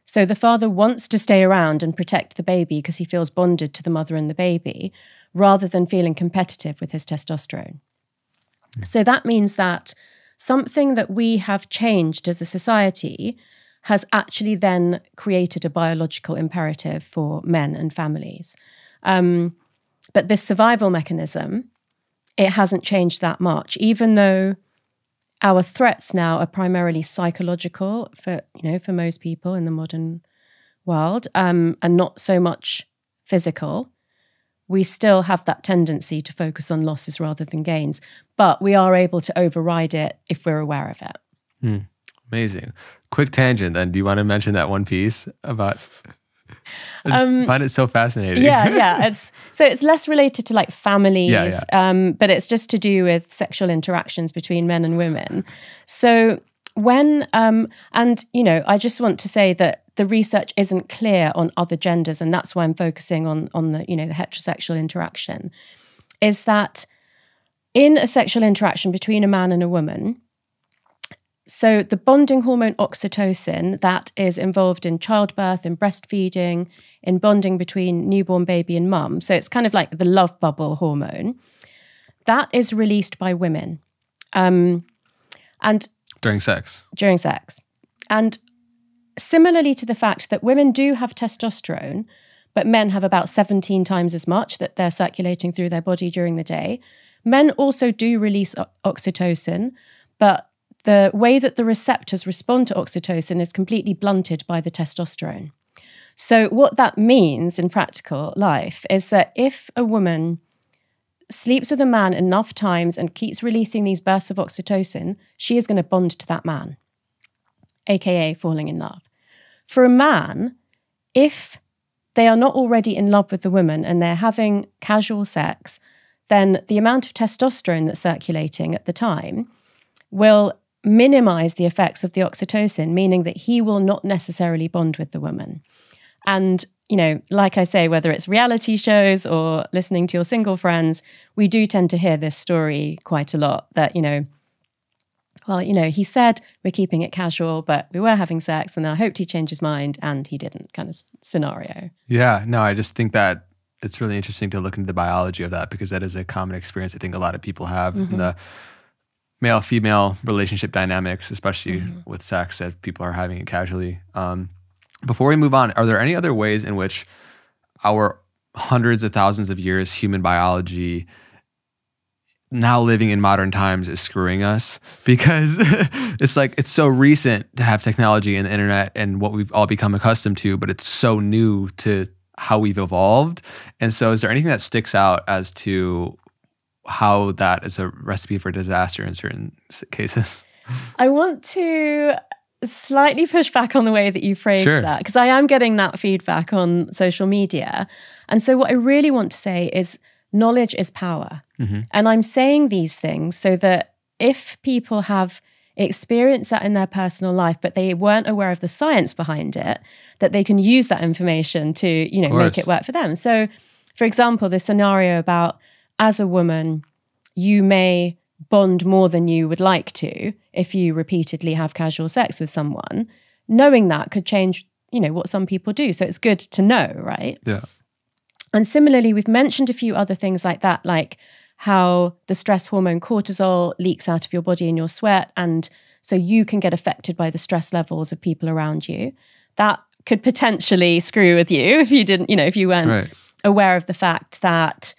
So the father wants to stay around and protect the baby because he feels bonded to the mother and the baby, rather than feeling competitive with his testosterone. So that means that something that we have changed as a society has actually then created a biological imperative for men and families. But this survival mechanism, it hasn't changed that much, even though our threats now are primarily psychological for most people in the modern world, and not so much physical. We still have that tendency to focus on losses rather than gains, but we are able to override it if we're aware of it. Amazing. Quick tangent then. Do you want to mention that one piece about... I just find it so fascinating. Yeah. It's less related to like families, but it's just to do with sexual interactions between men and women. So when, I just want to say that the research isn't clear on other genders, and that's why I'm focusing on the, the heterosexual interaction, is that in a sexual interaction between a man and a woman, so the bonding hormone oxytocin that is involved in childbirth, in breastfeeding, in bonding between newborn baby and mum, so it's kind of like the love bubble hormone, that is released by women. And during sex. And similarly to the fact that women do have testosterone, but men have about 17 times as much that they're circulating through their body during the day, men also do release oxytocin, but the way that the receptors respond to oxytocin is completely blunted by the testosterone. So what that means in practical life is that if a woman sleeps with a man enough times and keeps releasing these bursts of oxytocin, she is going to bond to that man, aka falling in love. For a man, if they are not already in love with the woman and they're having casual sex, then the amount of testosterone that's circulating at the time will minimize the effects of the oxytocin, meaning that he will not necessarily bond with the woman. And, like I say, whether it's reality shows or listening to your single friends, we do tend to hear this story quite a lot that, he said we're keeping it casual, but we were having sex and I hoped he'd change his mind and he didn't, kind of scenario. Yeah, no, I just think that it's really interesting to look into the biology of that, because that is a common experience I think a lot of people have in the male-female relationship dynamics, especially with sex, that people are having it casually. Before we move on, are there any other ways in which our hundreds of thousands of years human biology now living in modern times is screwing us? Because it's so recent to have technology and the internet and what we've all become accustomed to, but it's so new to how we've evolved. And so is there anything that sticks out as to how that is a recipe for disaster in certain cases. I want to slightly push back on the way that you phrased that, because I am getting that feedback on social media. And so what I really want to say is knowledge is power. And I'm saying these things so that if people have experienced that in their personal life, but they weren't aware of the science behind it, that they can use that information to, you know, make it work for them. So, for example, the scenario about, as a woman, you may bond more than you would like to if you repeatedly have casual sex with someone. Knowing that could change, you know, what some people do. So it's good to know, right? Yeah. And similarly, we've mentioned a few other things like that, like how the stress hormone cortisol leaks out of your body in your sweat. And so you can get affected by the stress levels of people around you. That could potentially screw with you if you didn't, you know, if you weren't aware of the fact that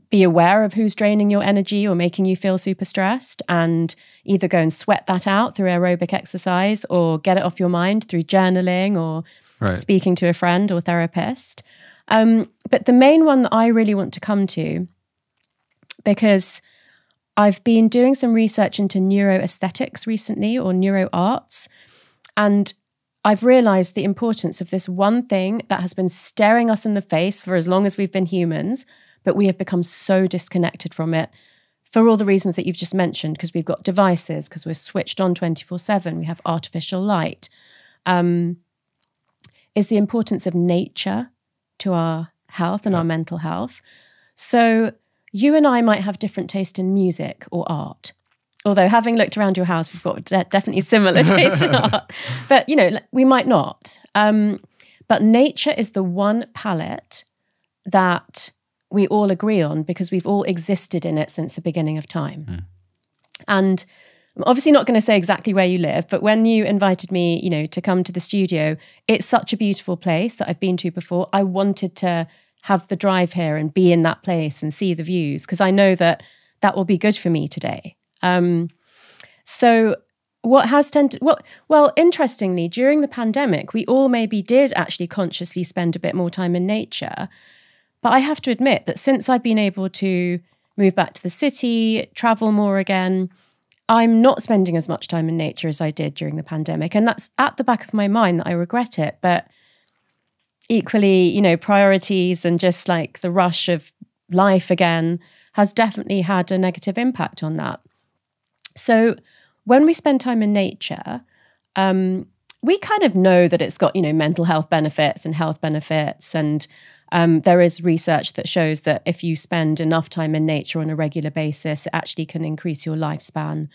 be aware of who's draining your energy or making you feel super stressed, and either go and sweat that out through aerobic exercise or get it off your mind through journaling or speaking to a friend or therapist. But the main one that I really want to come to, because I've been doing some research into neuroaesthetics recently, or neuroarts, and I've realized the importance of this one thing that has been staring us in the face for as long as we've been humans, but we have become so disconnected from it for all the reasons that you've just mentioned, because we've got devices, because we're switched on 24/7, we have artificial light, is the importance of nature to our health and our mental health. So you and I might have different taste in music or art. Although, having looked around your house, we've got definitely similar taste in art. But, you know, we might not. But nature is the one palette that we all agree on, because we've all existed in it since the beginning of time. And I'm obviously not going to say exactly where you live, but when you invited me, you know, to come to the studio, it's such a beautiful place that I've been to before. I wanted to have the drive here and be in that place and see the views, because I know that that will be good for me today. So what has tended, well, interestingly, during the pandemic, we all maybe did actually consciously spend a bit more time in nature. But I have to admit that since I've been able to move back to the city, travel more again, I'm not spending as much time in nature as I did during the pandemic. And that's at the back of my mind that I regret it. But equally, you know, priorities and just like the rush of life again has definitely had a negative impact on that. So when we spend time in nature, we kind of know that it's got, you know, mental health benefits and health benefits. And there is research that shows that if you spend enough time in nature on a regular basis, it actually can increase your lifespan.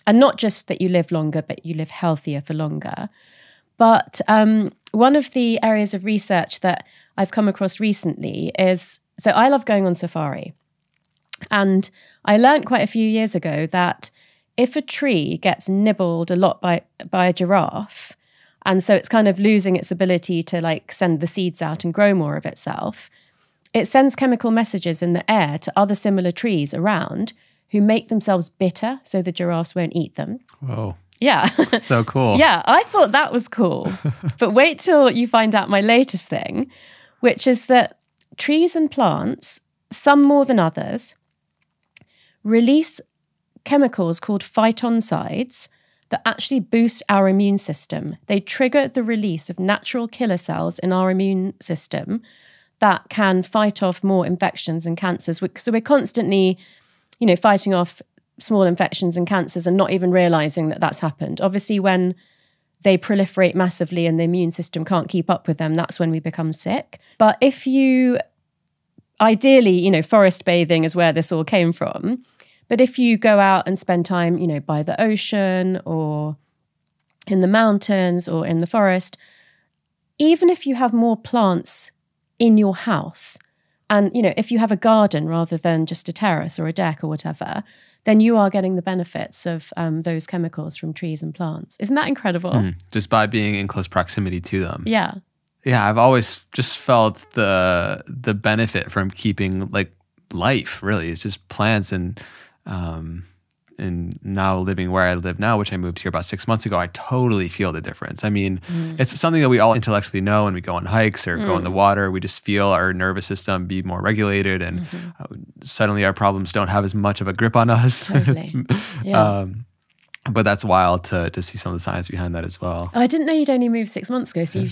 And not just that you live longer, but you live healthier for longer. But one of the areas of research that I've come across recently is, so I love going on safari. And I learned quite a few years ago that if a tree gets nibbled a lot by a giraffe, and so it's kind of losing its ability to like send the seeds out and grow more of itself, it sends chemical messages in the air to other similar trees around who make themselves bitter so the giraffes won't eat them. Whoa. Yeah. So cool. Yeah, I thought that was cool. But wait till you find out my latest thing, which is that trees and plants, some more than others, release chemicals called phytoncides that actually boost our immune system. They trigger the release of natural killer cells in our immune system that can fight off more infections and cancers. So we're constantly, you know, fighting off small infections and cancers and not even realizing that that's happened. Obviously, when they proliferate massively and the immune system can't keep up with them, that's when we become sick. But if you, ideally, you know, forest bathing is where this all came from. But if you go out and spend time, you know, by the ocean or in the mountains or in the forest, even if you have more plants in your house, and, you know, if you have a garden rather than just a terrace or a deck or whatever, then you are getting the benefits of those chemicals from trees and plants. Isn't that incredible? Just by being in close proximity to them. Yeah. Yeah, I've always just felt the benefit from keeping like life, really. It's just plants and and now living where I live now, which I moved here about 6 months ago, I totally feel the difference. I mean, it's something that we all intellectually know when we go on hikes or go in the water. We just feel our nervous system be more regulated, and suddenly our problems don't have as much of a grip on us. Totally. But that's wild to see some of the science behind that as well. Oh, I didn't know you'd only moved 6 months ago. So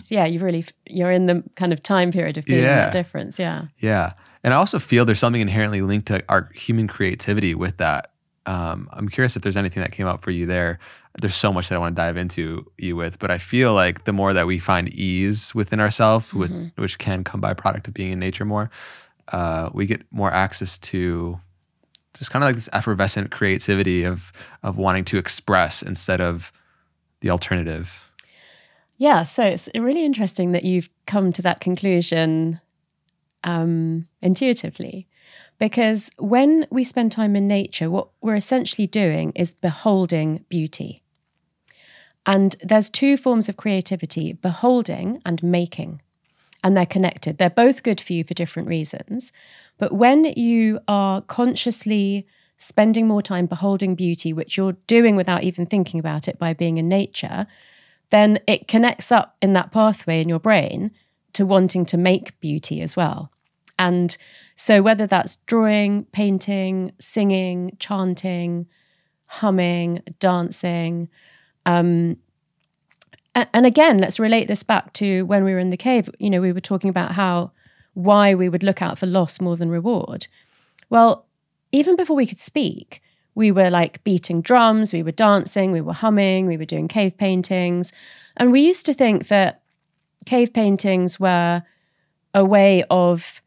you're in the kind of time period of feeling that difference. Yeah. Yeah. And I also feel there's something inherently linked to our human creativity with that. I'm curious if there's anything that came up for you there. There's so much that I want to dive into you with, but I feel like the more that we find ease within ourselves, which can come by product of being in nature more, we get more access to just kind of like this effervescent creativity of wanting to express instead of the alternative. Yeah. So it's really interesting that you've come to that conclusion intuitively. Because when we spend time in nature, what we're essentially doing is beholding beauty. And there's two forms of creativity, beholding and making. And they're connected. They're both good for you for different reasons. But when you are consciously spending more time beholding beauty, which you're doing without even thinking about it by being in nature, then it connects up in that pathway in your brain to wanting to make beauty as well. And so whether that's drawing, painting, singing, chanting, humming, dancing, and again, let's relate this back to when we were in the cave. You know, we were talking about why we would look out for loss more than reward. Well, even before we could speak, we were like beating drums, we were dancing, we were humming, we were doing cave paintings. And we used to think that cave paintings were a way of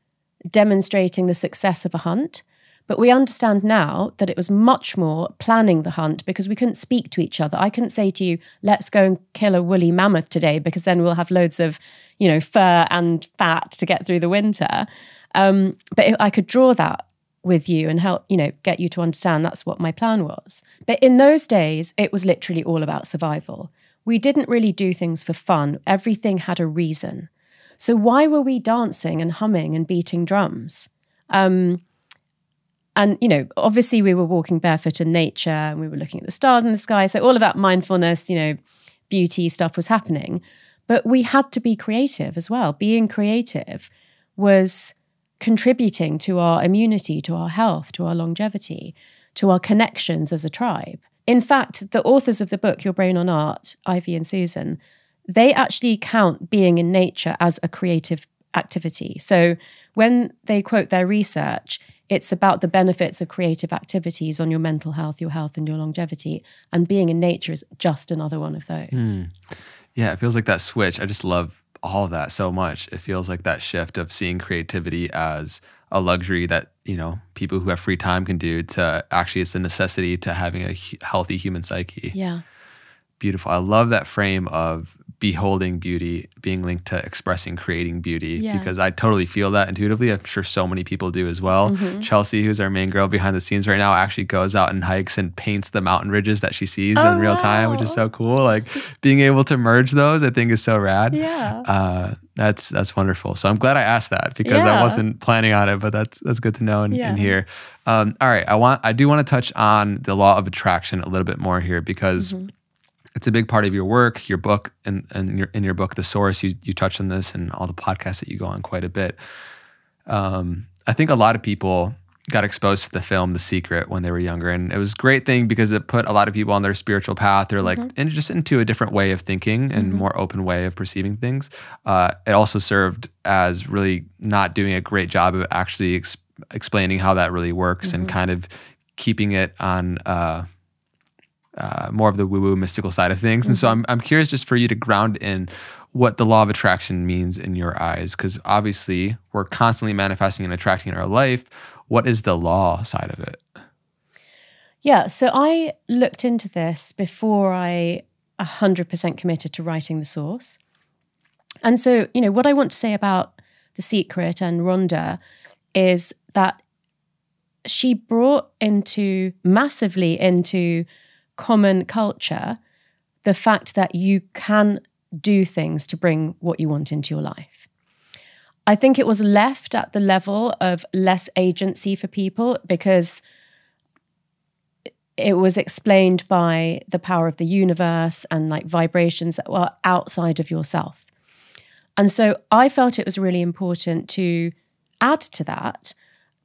demonstrating the success of a hunt. But we understand now that it was much more planning the hunt, because we couldn't speak to each other. I couldn't say to you, let's go and kill a woolly mammoth today, because then we'll have loads of, fur and fat to get through the winter. But I could draw that with you and help, get you to understand that's what my plan was. But in those days, it was literally all about survival. We didn't really do things for fun. Everything had a reason. So why were we dancing and humming and beating drums? And, obviously we were walking barefoot in nature and we were looking at the stars in the sky. So all of that mindfulness, beauty stuff was happening. But we had to be creative as well. Being creative was contributing to our immunity, to our health, to our longevity, to our connections as a tribe. In fact, the authors of the book, Your Brain on Art, Ivy and Susan, they actually count being in nature as a creative activity. So when they quote their research, it's about the benefits of creative activities on your mental health, your health, and your longevity. And being in nature is just another one of those. Yeah, it feels like that switch. I just love all of that so much. It feels like that shift of seeing creativity as a luxury that, people who have free time can do, to actually it's a necessity to having a healthy human psyche. Yeah. Beautiful. I love that frame of beholding beauty being linked to expressing, creating beauty, because I totally feel that intuitively. I'm sure so many people do as well. Chelsea, who's our main girl behind the scenes right now, actually goes out and hikes and paints the mountain ridges that she sees in real time, which is so cool. Like being able to merge those, I think is so rad. Yeah. That's wonderful. So I'm glad I asked that, because I wasn't planning on it, but that's good to know and hear. All right. I do want to touch on the law of attraction a little bit more here, because it's a big part of your work, your book, and in your book, The Source, you touch on this, and all the podcasts that you go on quite a bit. I think a lot of people got exposed to the film The Secret when they were younger, and it was a great thing because it put a lot of people on their spiritual path. They're like, and just into a different way of thinking and more open way of perceiving things. It also served as really not doing a great job of actually explaining how that really works and kind of keeping it on more of the woo-woo mystical side of things. And so I'm curious just for you to ground in what the law of attraction means in your eyes, because obviously we're constantly manifesting and attracting in our life. What is the law side of it? Yeah, so I looked into this before I 100% committed to writing The Source. And so, what I want to say about The Secret and Rhonda is that she brought massively into common culture the fact that you can do things to bring what you want into your life. I think it was left at the level of less agency for people, because it was explained by the power of the universe and like vibrations that were outside of yourself. And so I felt it was really important to add to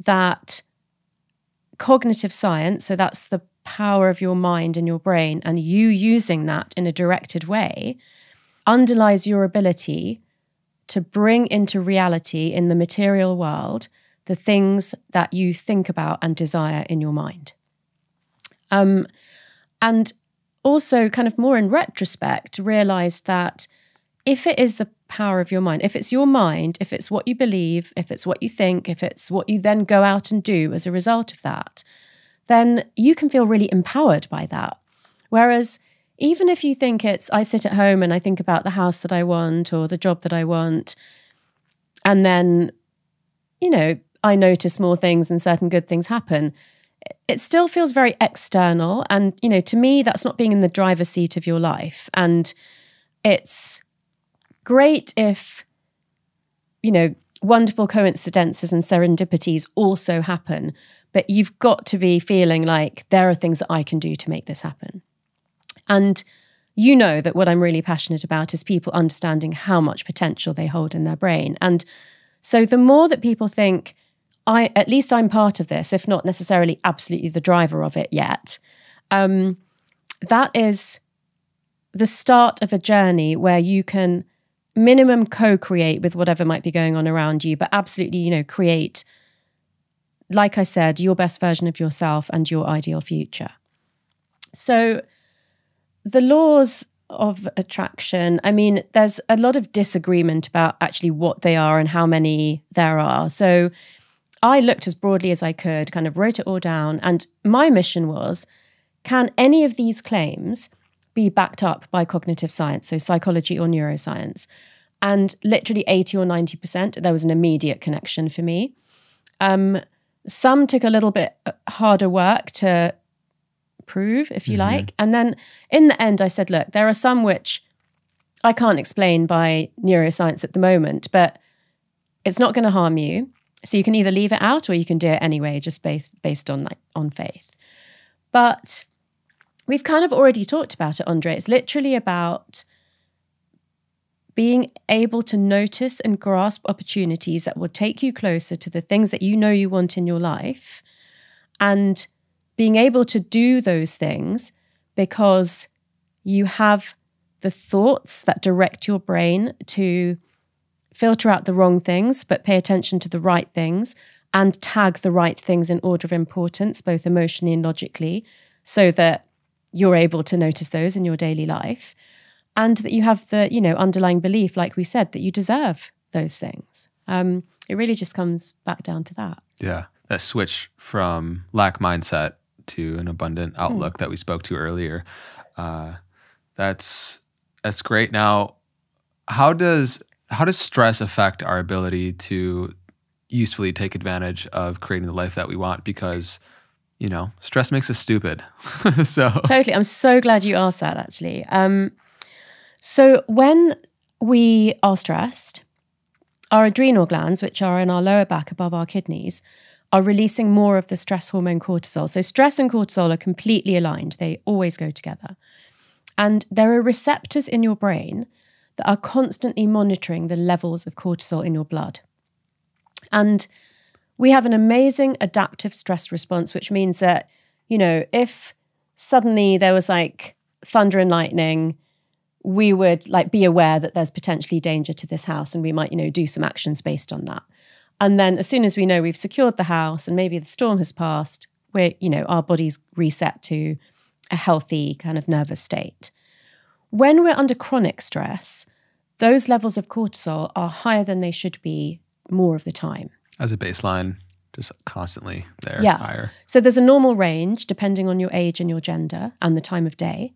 that cognitive science, so that's the power of your mind and your brain, and you using that in a directed way, underlies your ability to bring into reality in the material world the things that you think about and desire in your mind. And also kind of more in retrospect, realized that if it is the power of your mind, if it's your mind, if it's what you believe, if it's what you think, if it's what you then go out and do as a result of that, then you can feel really empowered by that. Whereas even if you think it's, I sit at home and I think about the house that I want or the job that I want, and then, you know, I notice small things and certain good things happen, it still feels very external. And, you know, to me, that's not being in the driver's seat of your life. And it's great if, you know, wonderful coincidences and serendipities also happen, but you've got to be feeling like there are things that I can do to make this happen. And you know that what I'm really passionate about is people understanding how much potential they hold in their brain. And so the more that people think, at least I'm part of this, if not necessarily absolutely the driver of it yet, that is the start of a journey where you can minimum co-create with whatever might be going on around you, but absolutely, you know, create, like I said, your best version of yourself and your ideal future. So the laws of attraction, I mean, there's a lot of disagreement about actually what they are and how many there are. So I looked as broadly as I could, kind of wrote it all down. And my mission was, can any of these claims be backed up by cognitive science, so psychology or neuroscience? And literally 80 or 90%, there was an immediate connection for me. Some took a little bit harder work to prove, if you like. And then in the end, I said, look, there are some which I can't explain by neuroscience at the moment, but it's not going to harm you. So you can either leave it out or you can do it anyway, just based on faith. But we've kind of already talked about it, Andre. It's literally about being able to notice and grasp opportunities that will take you closer to the things that you know you want in your life, and being able to do those things because you have the thoughts that direct your brain to filter out the wrong things, but pay attention to the right things and tag the right things in order of importance, both emotionally and logically, so that you're able to notice those in your daily life. And that you have the, you know, underlying belief, like we said, that you deserve those things. It really just comes back down to that. Yeah, that switch from lack mindset to an abundant outlook that we spoke to earlier. That's great. Now, how does stress affect our ability to usefully take advantage of creating the life that we want? Because, you know, stress makes us stupid. So totally. I'm so glad you asked that, actually. So when we are stressed, our adrenal glands, which are in our lower back above our kidneys, are releasing more of the stress hormone cortisol. So stress and cortisol are completely aligned. They always go together. And there are receptors in your brain that are constantly monitoring the levels of cortisol in your blood. And we have an amazing adaptive stress response, which means that, you know, if suddenly there was like thunder and lightning, we would like be aware that there's potentially danger to this house, and we might, you know, do some actions based on that. And then as soon as we know we've secured the house and maybe the storm has passed, we're, you know, our body's reset to a healthy kind of nervous state. When we're under chronic stress, those levels of cortisol are higher than they should be more of the time. As a baseline, just constantly there, yeah. Higher. So there's a normal range depending on your age and your gender and the time of day.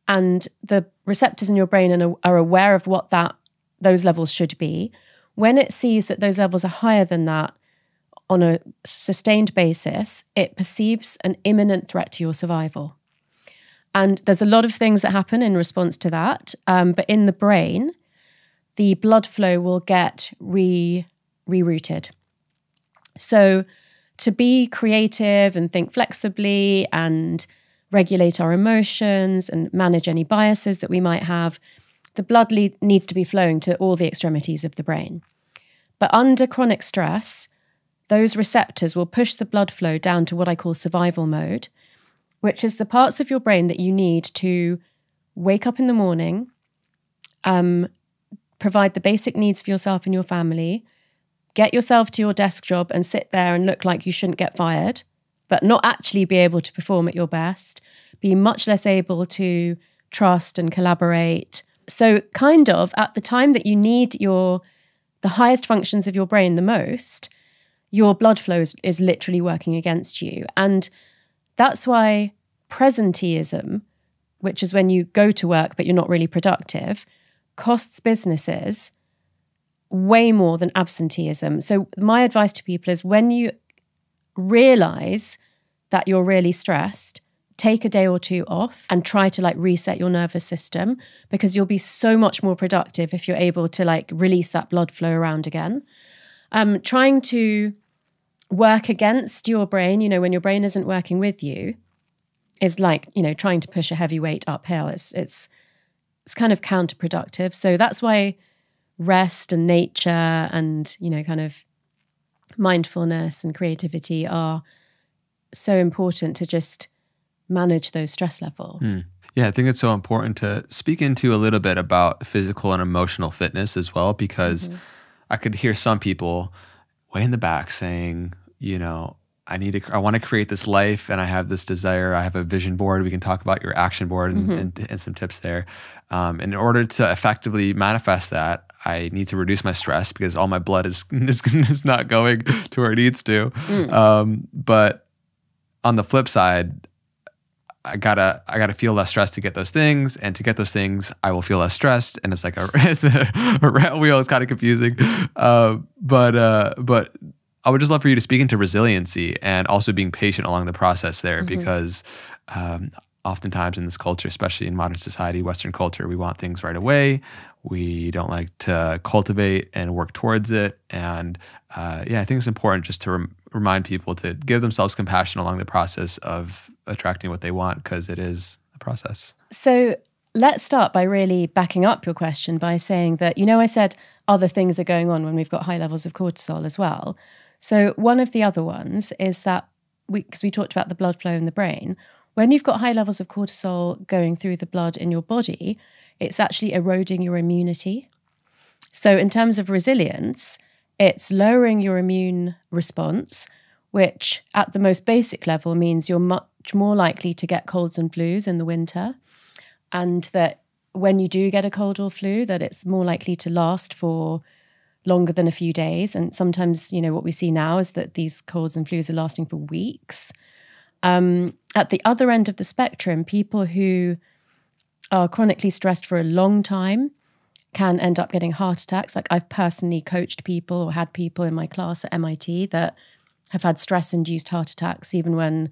And the receptors in your brain are aware of what those levels should be. When it sees that those levels are higher than that on a sustained basis, it perceives an imminent threat to your survival. And there's a lot of things that happen in response to that. But in the brain, the blood flow will get rerouted. So to be creative and think flexibly and regulate our emotions and manage any biases that we might have, the blood needs to be flowing to all the extremities of the brain. But under chronic stress, those receptors will push the blood flow down to what I call survival mode, which is the parts of your brain that you need to wake up in the morning, provide the basic needs for yourself and your family, get yourself to your desk job and sit there and look like you shouldn't get fired, but not actually be able to perform at your best, be much less able to trust and collaborate. So kind of at the time that you need the highest functions of your brain the most, your blood flow is literally working against you. And that's why presenteeism, which is when you go to work but you're not really productive, costs businesses way more than absenteeism. So my advice to people is when you realize that you're really stressed, take a day or two off and try to reset your nervous system, because you'll be so much more productive if you're able to release that blood flow around again. Trying to work against your brain, when your brain isn't working with you, is trying to push a heavy weight uphill. It's kind of counterproductive. So that's why rest and nature and, kind of mindfulness and creativity are so important to just manage those stress levels. Yeah, I think it's so important to speak into a little bit about physical and emotional fitness as well, because I could hear some people way in the back saying, I want to create this life and I have this desire. I have a vision board. We can talk about your action board and some tips there. And in order to effectively manifest that, I need to reduce my stress because all my blood is not going to where it needs to. But on the flip side, I gotta feel less stressed to get those things, and to get those things, I will feel less stressed, and it's it's a rat wheel. It's kind of confusing, but I would just love for you to speak into resiliency and also being patient along the process there, because oftentimes in this culture, especially in modern society, Western culture, we want things right away. We don't like to cultivate and work towards it. And I think it's important just to remind people to give themselves compassion along the process of attracting what they want, because it is a process. So let's start by really backing up your question by saying that, I said other things are going on when we've got high levels of cortisol as well. So one of the other ones is that, because we talked about the blood flow in the brain, when you've got high levels of cortisol going through the blood in your body, it's actually eroding your immunity. So in terms of resilience, it's lowering your immune response, which at the most basic level means you're much more likely to get colds and flus in the winter, and that when you do get a cold or flu, that it's more likely to last for longer than a few days. And sometimes, what we see now is that these colds and flus are lasting for weeks. At the other end of the spectrum, people who are chronically stressed for a long time can end up getting heart attacks. I've personally coached people or had people in my class at MIT that have had stress-induced heart attacks, even when,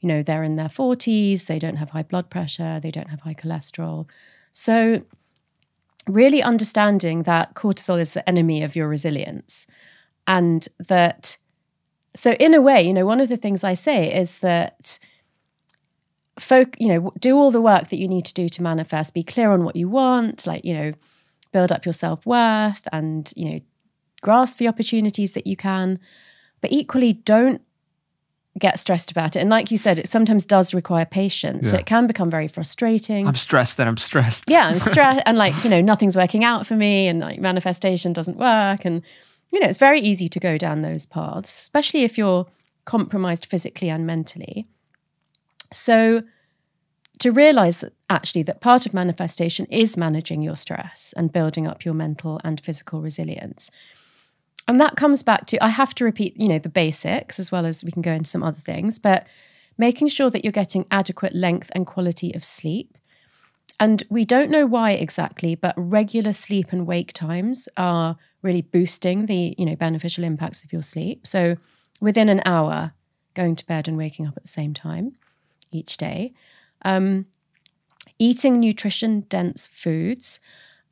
they're in their 40s, they don't have high blood pressure, they don't have high cholesterol. So really understanding that cortisol is the enemy of your resilience, and that, so in a way, one of the things I say is that do all the work that you need to do to manifest, be clear on what you want, build up your self-worth and, grasp the opportunities that you can, but equally don't get stressed about it. And like you said, it sometimes does require patience. So it can become very frustrating. I'm stressed that I'm stressed. Yeah, I'm stressed. And nothing's working out for me, and manifestation doesn't work. And, it's very easy to go down those paths, especially if you're compromised physically and mentally. So to realize that actually that part of manifestation is managing your stress and building up your mental and physical resilience. And that comes back to, I have to repeat, the basics, as well as we can go into some other things, but making sure that you're getting adequate length and quality of sleep. And we don't know why exactly, but regular sleep and wake times are really boosting the, beneficial impacts of your sleep. So within an hour, going to bed and waking up at the same time each day. Eating nutrition-dense foods.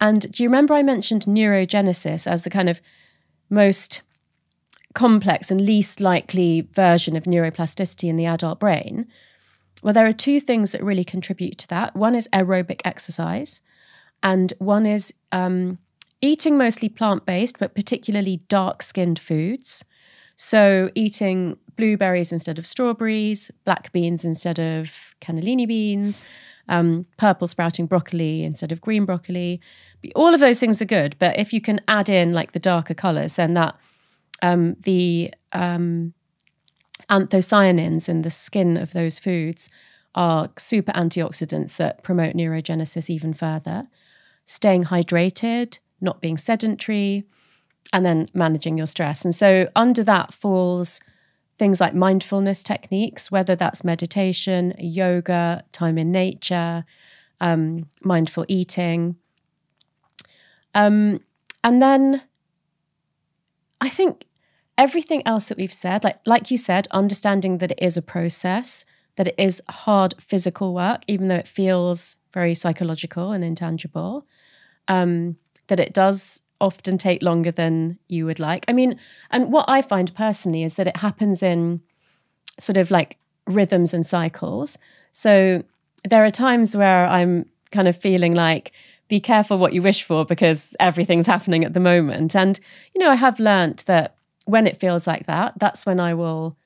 And do you remember I mentioned neurogenesis as the kind of most complex and least likely version of neuroplasticity in the adult brain? Well, there are two things that really contribute to that. One is aerobic exercise, and one is eating mostly plant-based, but particularly dark-skinned foods. So eating blueberries instead of strawberries, black beans instead of cannellini beans, purple sprouting broccoli instead of green broccoli. All of those things are good, but if you can add in like the darker colours, then that the anthocyanins in the skin of those foods are super antioxidants that promote neurogenesis even further. Staying hydrated, not being sedentary, and then managing your stress. And so under that falls things like mindfulness techniques, whether that's meditation, yoga, time in nature, mindful eating. And then I think everything else that we've said, like you said, understanding that it is a process, that it is hard physical work, even though it feels very psychological and intangible, that it does often take longer than you would like. I mean, and what I find personally is that it happens in sort of like rhythms and cycles. So there are times where I'm kind of feeling like, be careful what you wish for because everything's happening at the moment. And, you know, I have learnt that when it feels like that, that's when I will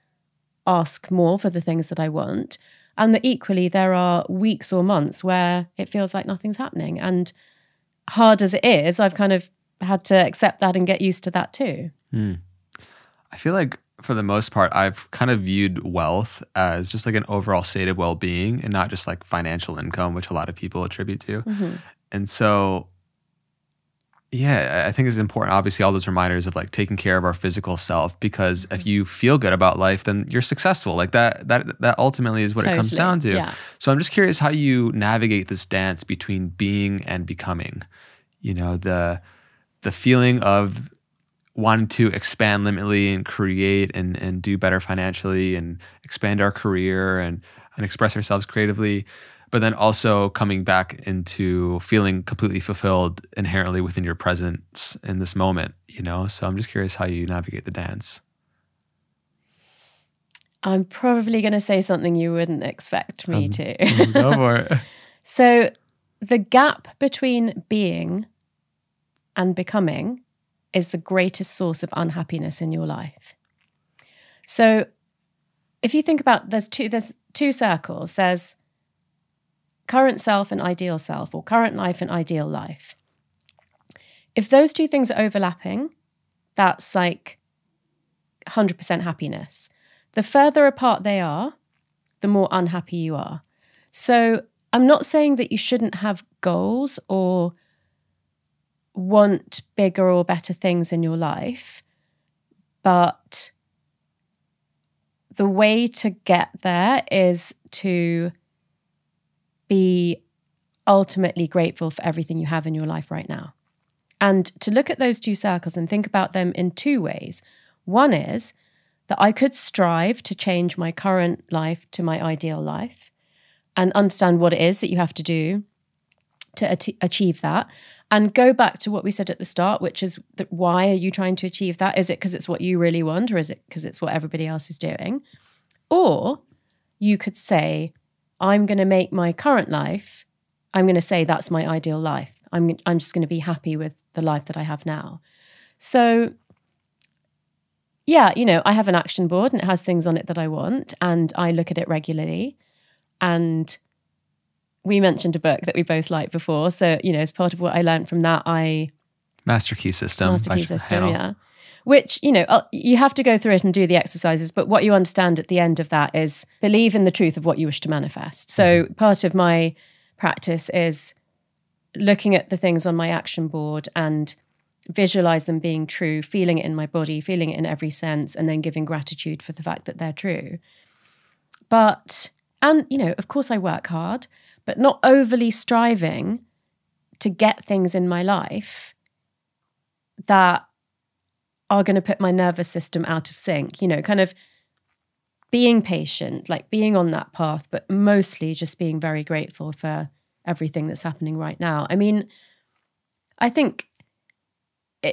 ask more for the things that I want. And that equally there are weeks or months where it feels like nothing's happening. And hard as it is, I've kind of had to accept that and get used to that too. I feel like for the most part, I've kind of viewed wealth as just like an overall state of well-being and not just like financial income, which a lot of people attribute to. Mm-hmm. And so, yeah, I think it's important, obviously, all those reminders of like taking care of our physical self, because if you feel good about life, then you're successful. Like that ultimately is what it comes down to. Yeah. So I'm just curious how you navigate this dance between being and becoming. You know, the feeling of wanting to expand limitly and create and do better financially and expand our career and express ourselves creatively, but then also coming back into feeling completely fulfilled inherently within your presence in this moment, you know? So I'm just curious how you navigate the dance. I'm probably going to say something you wouldn't expect me to. Let's go for it. So the gap between being and becoming is the greatest source of unhappiness in your life. So if you think about, there's two circles. There's current self and ideal self, or current life and ideal life. If those two things are overlapping, that's like 100% happiness. The further apart they are, the more unhappy you are. So I'm not saying that you shouldn't have goals or want bigger or better things in your life, but the way to get there is to be ultimately grateful for everything you have in your life right now. And to look at those two circles and think about them in two ways. One is that I could strive to change my current life to my ideal life and understand what it is that you have to do to achieve that. And go back to what we said at the start, which is that why are you trying to achieve that? Is it because it's what you really want, or is it because it's what everybody else is doing? Or you could say, I'm going to make my current life, I'm going to say that's my ideal life. I'm just going to be happy with the life that I have now. So yeah, you know, I have an action board and it has things on it that I want, and I look at it regularly. And we mentioned a book that we both liked before. So, you know, as part of what I learned from that, Master Key System. Yeah. Which, you know, you have to go through it and do the exercises. But what you understand at the end of that is believe in the truth of what you wish to manifest. So part of my practice is looking at the things on my action board and visualize them being true, feeling it in my body, feeling it in every sense, and then giving gratitude for the fact that they're true. And, you know, of course I work hard, but not overly striving to get things in my life that are going to put my nervous system out of sync, you know, kind of being patient, like being on that path, but mostly just being very grateful for everything that's happening right now. I mean, I think,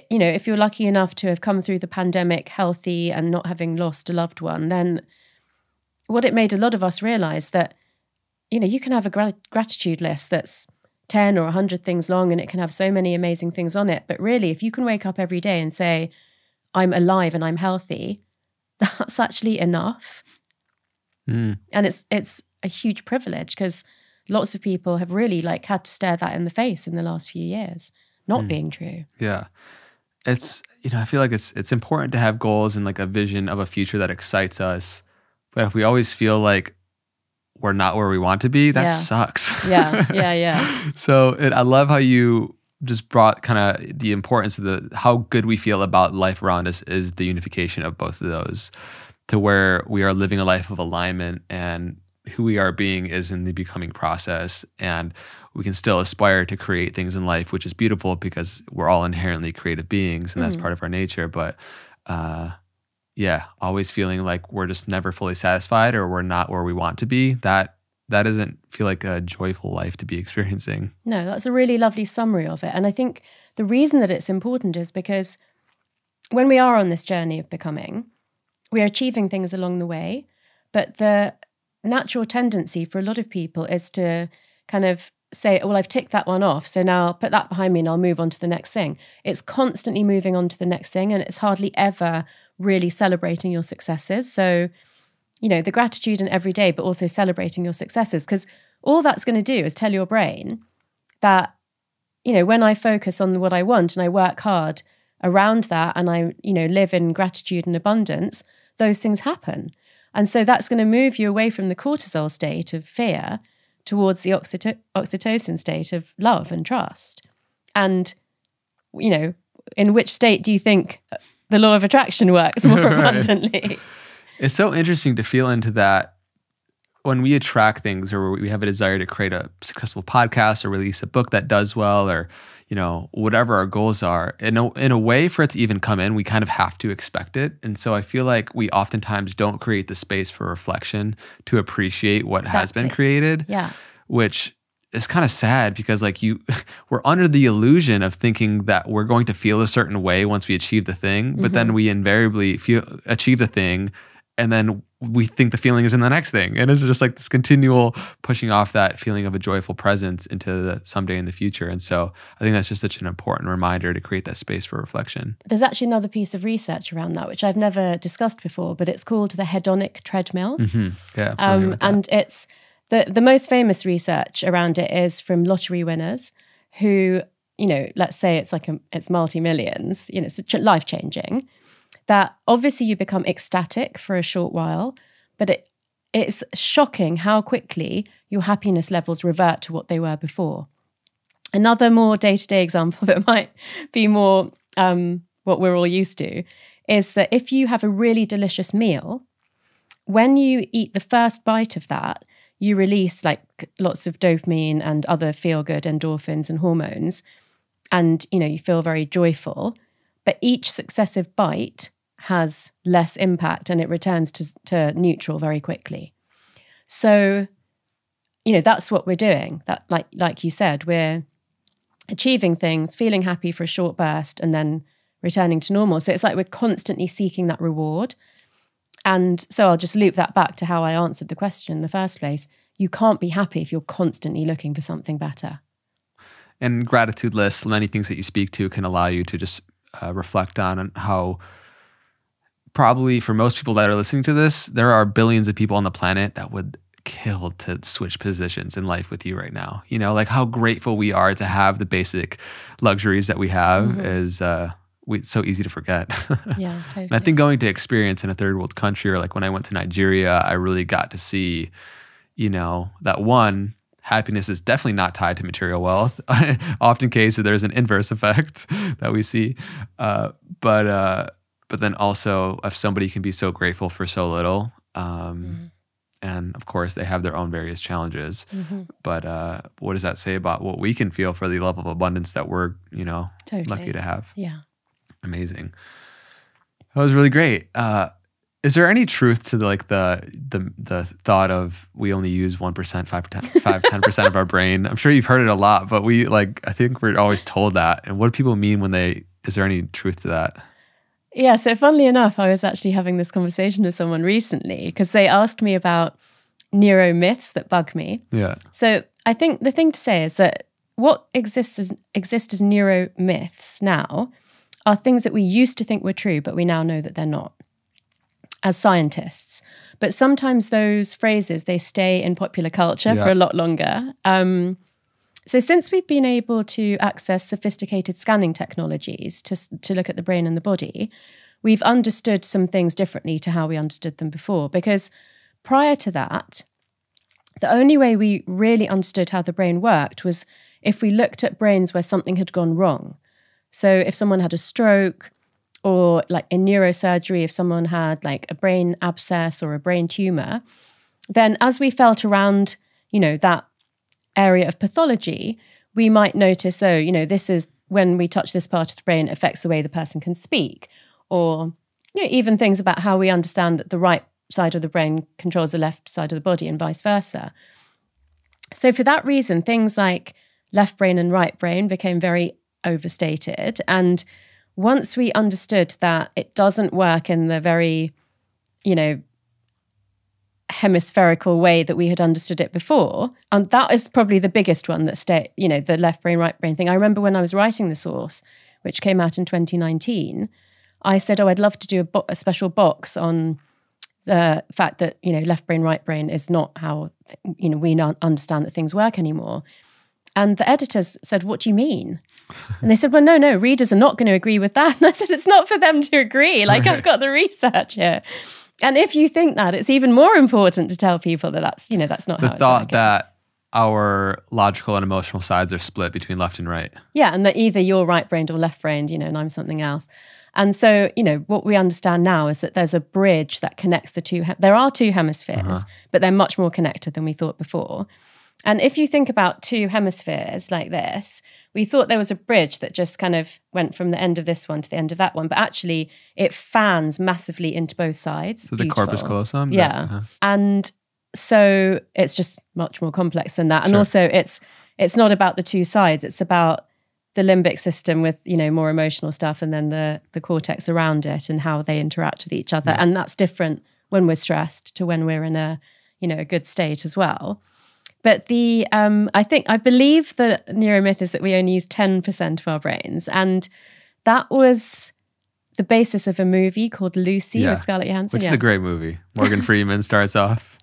you know, if you're lucky enough to have come through the pandemic healthy and not having lost a loved one, then what it made a lot of us realize that you can have a gratitude list that's 10 or 100 things long, and it can have so many amazing things on it. But really, if you can wake up every day and say, I'm alive and I'm healthy, that's actually enough. And it's a huge privilege, because lots of people have really had to stare that in the face in the last few years, not being true. Yeah. It's, I feel like it's important to have goals and a vision of a future that excites us. But if we always feel like we're not where we want to be, that sucks. Yeah. So I love how you just brought kind of the importance of how good we feel about life around us is the unification of both of those, to where we are living a life of alignment, and who we are being is in the becoming process. And we can still aspire to create things in life, which is beautiful because we're all inherently creative beings, and that's part of our nature. But always feeling like we're just never fully satisfied, or we're not where we want to be, that doesn't feel like a joyful life to be experiencing. No, that's a really lovely summary of it. And I think the reason that it's important is because when we are on this journey of becoming, we are achieving things along the way, but the natural tendency for a lot of people is to kind of say, well, I've ticked that one off, so now I'll put that behind me and I'll move on to the next thing. It's constantly moving on to the next thing, and it's hardly ever really celebrating your successes. So, the gratitude in every day, but also celebrating your successes, because all that's going to do is tell your brain that, when I focus on what I want and I work hard around that, and I, live in gratitude and abundance, those things happen. And so that's going to move you away from the cortisol state of fear towards the oxytocin state of love and trust. And, in which state do you think the law of attraction works more abundantly? It's so interesting to feel into that when we attract things, or we have a desire to create a successful podcast or release a book that does well, or, whatever our goals are. In a way, for it to even come in, we kind of have to expect it. And so I feel like we oftentimes don't create the space for reflection to appreciate what has been created. Yeah. Which is kind of sad, because we're under the illusion of thinking that we're going to feel a certain way once we achieve the thing, but then we invariably achieve the thing, and then we think the feeling is in the next thing. And it's just this continual pushing off that feeling of a joyful presence into someday in the future. And so I think that's just such an important reminder to create that space for reflection. There's actually another piece of research around that, which I've never discussed before, but it's called the hedonic treadmill. Yeah. And it's the most famous research around it is from lottery winners who, let's say it's multi-millions, it's life-changing. That obviously you become ecstatic for a short while, but it's shocking how quickly your happiness levels revert to what they were before. Another more day-to-day example that might be more what we're all used to is that if you have a really delicious meal, when you eat the first bite of that, you release lots of dopamine and other feel-good endorphins and hormones, and you feel very joyful. But each successive bite has less impact, and it returns to neutral very quickly. So, that's what we're doing. That, like you said, we're achieving things, feeling happy for a short burst, and then returning to normal. So it's we're constantly seeking that reward. And so I'll just loop that back to how I answered the question in the first place. You can't be happy if you're constantly looking for something better. And gratitude lists, many things that you speak to can allow you to just reflect on how probably for most people that are listening to this, there are billions of people on the planet that would kill to switch positions in life with you right now. How grateful we are to have the basic luxuries that we have is it's so easy to forget. Yeah, totally. And I think going to experience in a third world country, or when I went to Nigeria, I really got to see, that one, happiness is definitely not tied to material wealth. Often cases, there's an inverse effect that we see. But then also, if somebody can be so grateful for so little, and of course they have their own various challenges. But what does that say about what we can feel for the level of abundance that we're, totally lucky to have? Yeah. Amazing. That was really great. Is there any truth to the thought of we only use 1%, 10% of our brain? I'm sure you've heard it a lot, but I think we're always told that. And what do people mean when is there any truth to that? Yeah, so funnily enough, I was actually having this conversation with someone recently because they asked me about neuromyths that bug me. Yeah. So I think the thing to say is that what exist as neuromyths now are things that we used to think were true, but we now know that they're not, as scientists. But sometimes those phrases, they stay in popular culture for a lot longer. So since we've been able to access sophisticated scanning technologies to look at the brain and the body, we've understood some things differently to how we understood them before. Because prior to that, the only way we really understood how the brain worked was if we looked at brains where something had gone wrong. So if someone had a stroke, or like in neurosurgery, if someone had like a brain abscess or a brain tumor, then as we felt around, that area of pathology, we might notice, this is when we touch this part of the brain, it affects the way the person can speak, or even things about how we understand that the right side of the brain controls the left side of the body and vice versa. So for that reason, things like left brain and right brain became very overstated. And once we understood that it doesn't work in the very, hemispherical way that we had understood it before, and that is probably the biggest one that stayed, the left brain, right brain thing. I remember when I was writing the source, which came out in 2019, I said, I'd love to do a special box on the fact that, left brain, right brain is not how, we don't understand that things work anymore. And the editors said, what do you mean? And they said, well, no, readers are not going to agree with that. And I said, it's not for them to agree. Like, I've got the research here. And if you think that, it's even more important to tell people that that's not how it's working. The thought that our logical and emotional sides are split between left and right. Yeah, and that either you're right-brained or left-brained, and I'm something else. And so, what we understand now is that there's a bridge that connects the two. There are two hemispheres, but they're much more connected than we thought before. And if you think about two hemispheres like this, we thought there was a bridge that just kind of went from the end of this one to the end of that one, but actually it fans massively into both sides. So the corpus callosum? Yeah. And so it's just much more complex than that. And also it's not about the two sides. It's about the limbic system with, more emotional stuff, and then the cortex around it and how they interact with each other. Yeah. And that's different when we're stressed to when we're in a good state as well. But I believe the neuromyth is that we only use 10% of our brains. And that was the basis of a movie called Lucy with Scarlett Johansson. Which is a great movie. Morgan Freeman starts off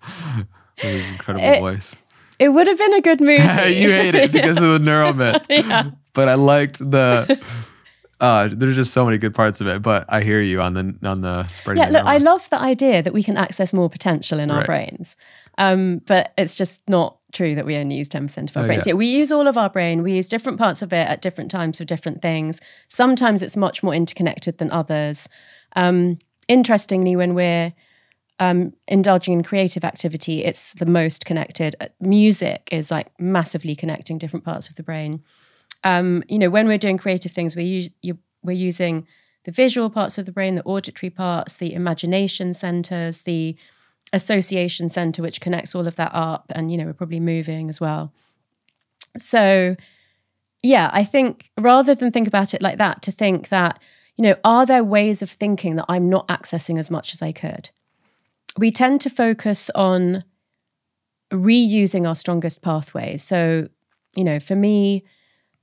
with his incredible voice. It would have been a good movie. You hate it because of the neuromyth. Yeah. But I liked there's just so many good parts of it, but I hear you on the spreading. Yeah, look, I love the idea that we can access more potential in our brains. But it's just not true that we only use 10% of our brains. Yeah, we use all of our brain. We use different parts of it at different times for different things. Sometimes it's much more interconnected than others. Interestingly, when we're indulging in creative activity, it's the most connected. Music is like massively connecting different parts of the brain. When we're doing creative things, we're using the visual parts of the brain, the auditory parts, the imagination centers, the association center, which connects all of that up, and we're probably moving as well. So I think rather than think about it like that, to think that are there ways of thinking that I'm not accessing as much as I could? We tend to focus on reusing our strongest pathways. So for me,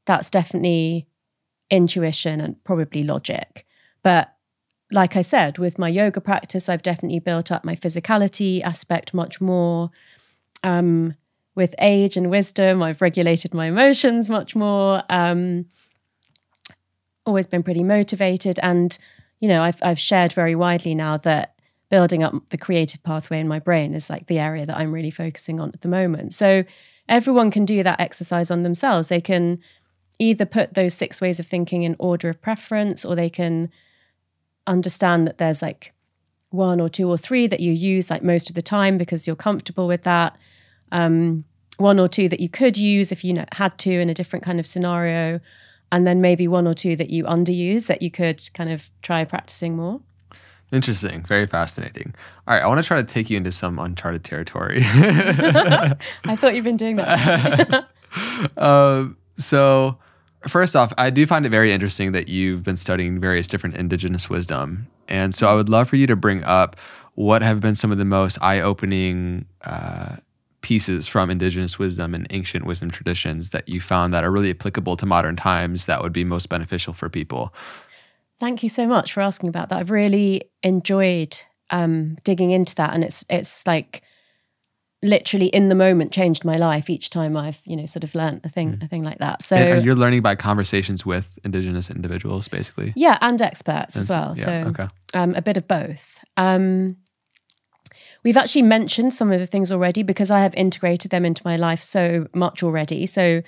that's definitely intuition and probably logic. But like I said, with my yoga practice, I've definitely built up my physicality aspect much more. With age and wisdom, I've regulated my emotions much more. Always been pretty motivated. And, I've shared very widely now that building up the creative pathway in my brain is like the area that I'm really focusing on at the moment. So everyone can do that exercise on themselves. They can either put those 6 ways of thinking in order of preference, or they can understand that there's like 1 or 2 or 3 that you use like most of the time because you're comfortable with that. 1 or 2 that you could use if you had to in a different kind of scenario. And then maybe 1 or 2 that you underuse that you could kind of try practicing more. Interesting. Very fascinating. All right. I want to try to take you into some uncharted territory. I thought you've been doing that. So first off, I do find it very interesting that you've been studying various different indigenous wisdom. And so I would love for you to bring up what have been some of the most eye-opening pieces from indigenous wisdom and ancient wisdom traditions that you found that are really applicable to modern times that would be most beneficial for people? Thank you so much for asking about that. I've really enjoyed digging into that, and it's like literally in the moment changed my life each time I've sort of learnt a thing like that. So and you're learning by conversations with indigenous individuals, basically. Yeah, and experts as well. Yeah, so okay. A bit of both. We've actually mentioned some of the things already because I have integrated them into my life so much already. So,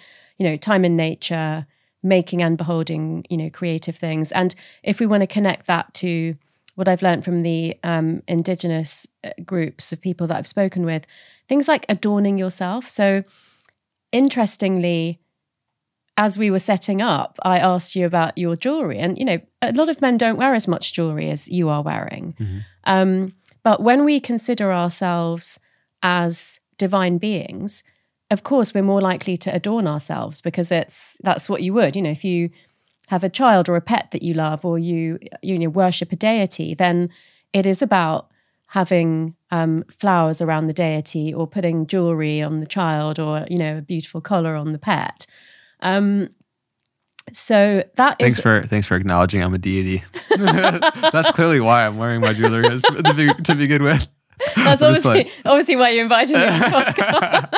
time in nature, making and beholding, creative things. And if we want to connect that to what I've learned from the indigenous groups of people that I've spoken with, things like adorning yourself. So interestingly, as we were setting up, I asked you about your jewelry. And, a lot of men don't wear as much jewelry as you are wearing. Mm-hmm. But when we consider ourselves as divine beings, of course, we're more likely to adorn ourselves because that's what you would. If you have a child or a pet that you love, or you worship a deity, then it is about having flowers around the deity, or putting jewelry on the child, or a beautiful collar on the pet. So that thanks for acknowledging I'm a deity. That's clearly why I'm wearing my jewelry to begin with. That's obviously why you invited me on the podcast.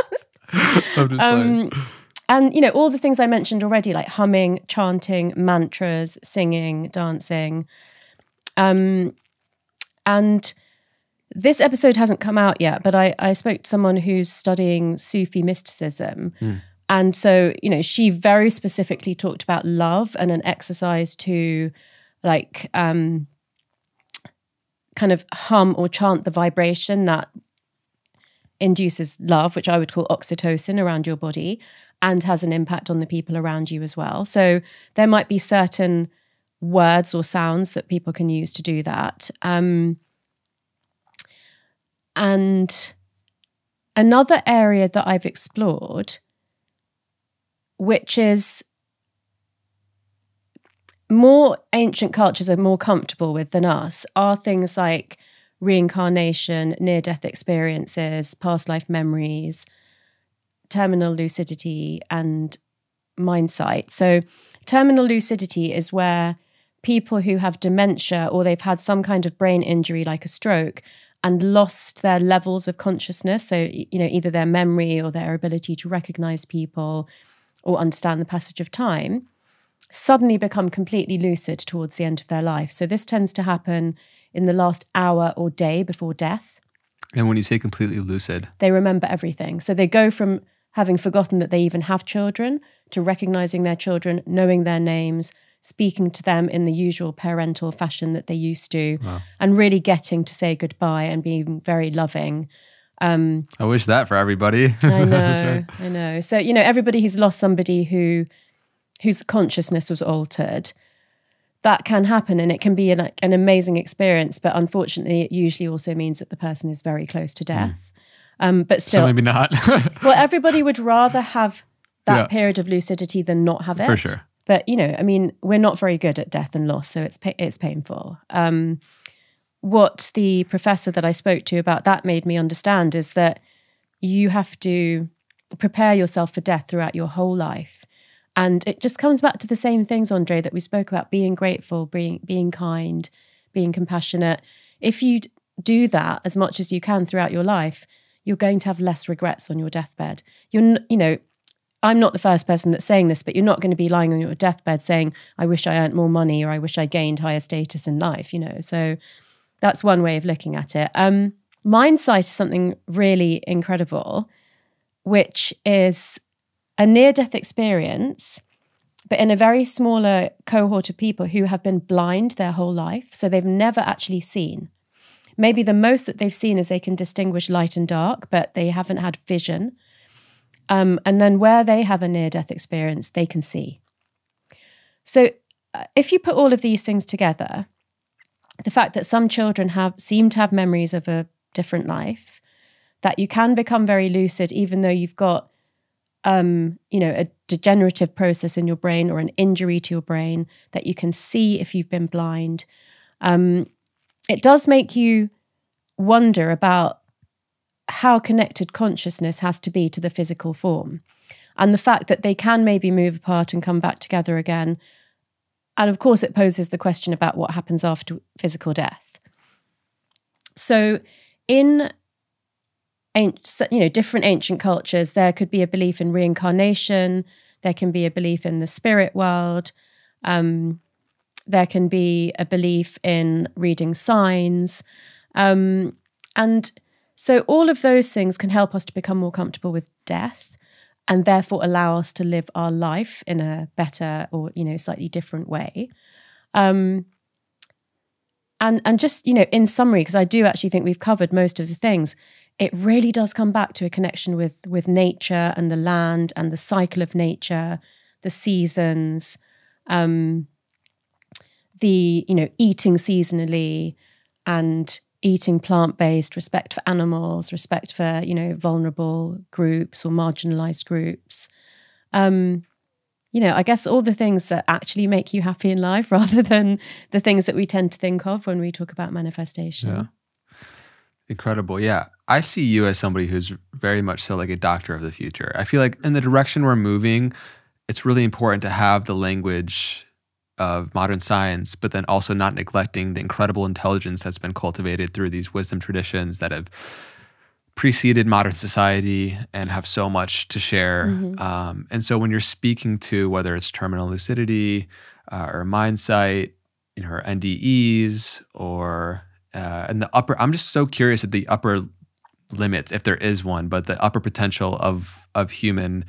And all the things I mentioned already, like humming, chanting, mantras, singing, dancing. And this episode hasn't come out yet, but I spoke to someone who's studying Sufi mysticism. And so, she very specifically talked about love and an exercise to kind of hum or chant the vibration that induces love, which I would call oxytocin, around your body, and has an impact on the people around you as well. So there might be certain words or sounds that people can use to do that. And another area that I've explored, which is more ancient cultures are more comfortable with than us, are things like reincarnation, near-death experiences, past life memories, terminal lucidity, and mind sight. So terminal lucidity is where people who have dementia, or they've had some kind of brain injury like a stroke, and lost their levels of consciousness, so either their memory or their ability to recognize people or understand the passage of time, suddenly become completely lucid towards the end of their life. So this tends to happen in the last hour or day before death. And when you say completely lucid, they remember everything. So they go from having forgotten that they even have children to recognizing their children, knowing their names, speaking to them in the usual parental fashion that they used to, wow, and really getting to say goodbye and being very loving. I wish that for everybody. I know, Right. I know. So, everybody who's lost somebody whose consciousness was altered, that can happen, and it can be an amazing experience. But unfortunately, it usually also means that the person is very close to death. But still, so maybe not. Well, everybody would rather have that period of lucidity than not have it. For sure. But, we're not very good at death and loss, so it's painful. What the professor that I spoke to about that made me understand is that you have to prepare yourself for death throughout your whole life. And it just comes back to the same things, Andre, that we spoke about: being grateful, being kind, being compassionate. If you do that as much as you can throughout your life, you're going to have less regrets on your deathbed. I'm not the first person that's saying this, but you're not going to be lying on your deathbed saying, I wish I earned more money, or I wish I gained higher status in life, So that's one way of looking at it. Mind sight is something really incredible, which is a near-death experience, but in a very smaller cohort of people who have been blind their whole life. So they've never actually seen. Maybe the most that they've seen is they can distinguish light and dark, but they haven't had vision. And then where they have a near-death experience, they can see. So if you put all of these things together, the fact that some children seem to have memories of a different life, that you can become very lucid even though you've got a degenerative process in your brain or an injury to your brain, that you can see if you've been blind. It does make you wonder about how connected consciousness has to be to the physical form, and the fact that they can maybe move apart and come back together again. And of course, it poses the question about what happens after physical death. So in different ancient cultures, there could be a belief in reincarnation, there can be a belief in the spirit world, there can be a belief in reading signs. And so all of those things can help us to become more comfortable with death, and therefore allow us to live our life in a better or, slightly different way. And just, in summary, because I do actually think we've covered most of the things, it really does come back to a connection with nature and the land and the cycle of nature, the seasons, the, eating seasonally and eating plant-based, respect for animals, respect for, vulnerable groups or marginalized groups. I guess all the things that actually make you happy in life rather than the things that we tend to think of when we talk about manifestation. Yeah. Incredible. Yeah. I see you as somebody who's very much so like a doctor of the future. I feel like in the direction we're moving, it's really important to have the language of modern science, but then also not neglecting the incredible intelligence that's been cultivated through these wisdom traditions that have preceded modern society and have so much to share. Mm-hmm. And so when you're speaking to whether it's terminal lucidity or mindsight, or NDEs or and the upper, I'm just so curious at the upper limits, if there is one, but the upper potential of human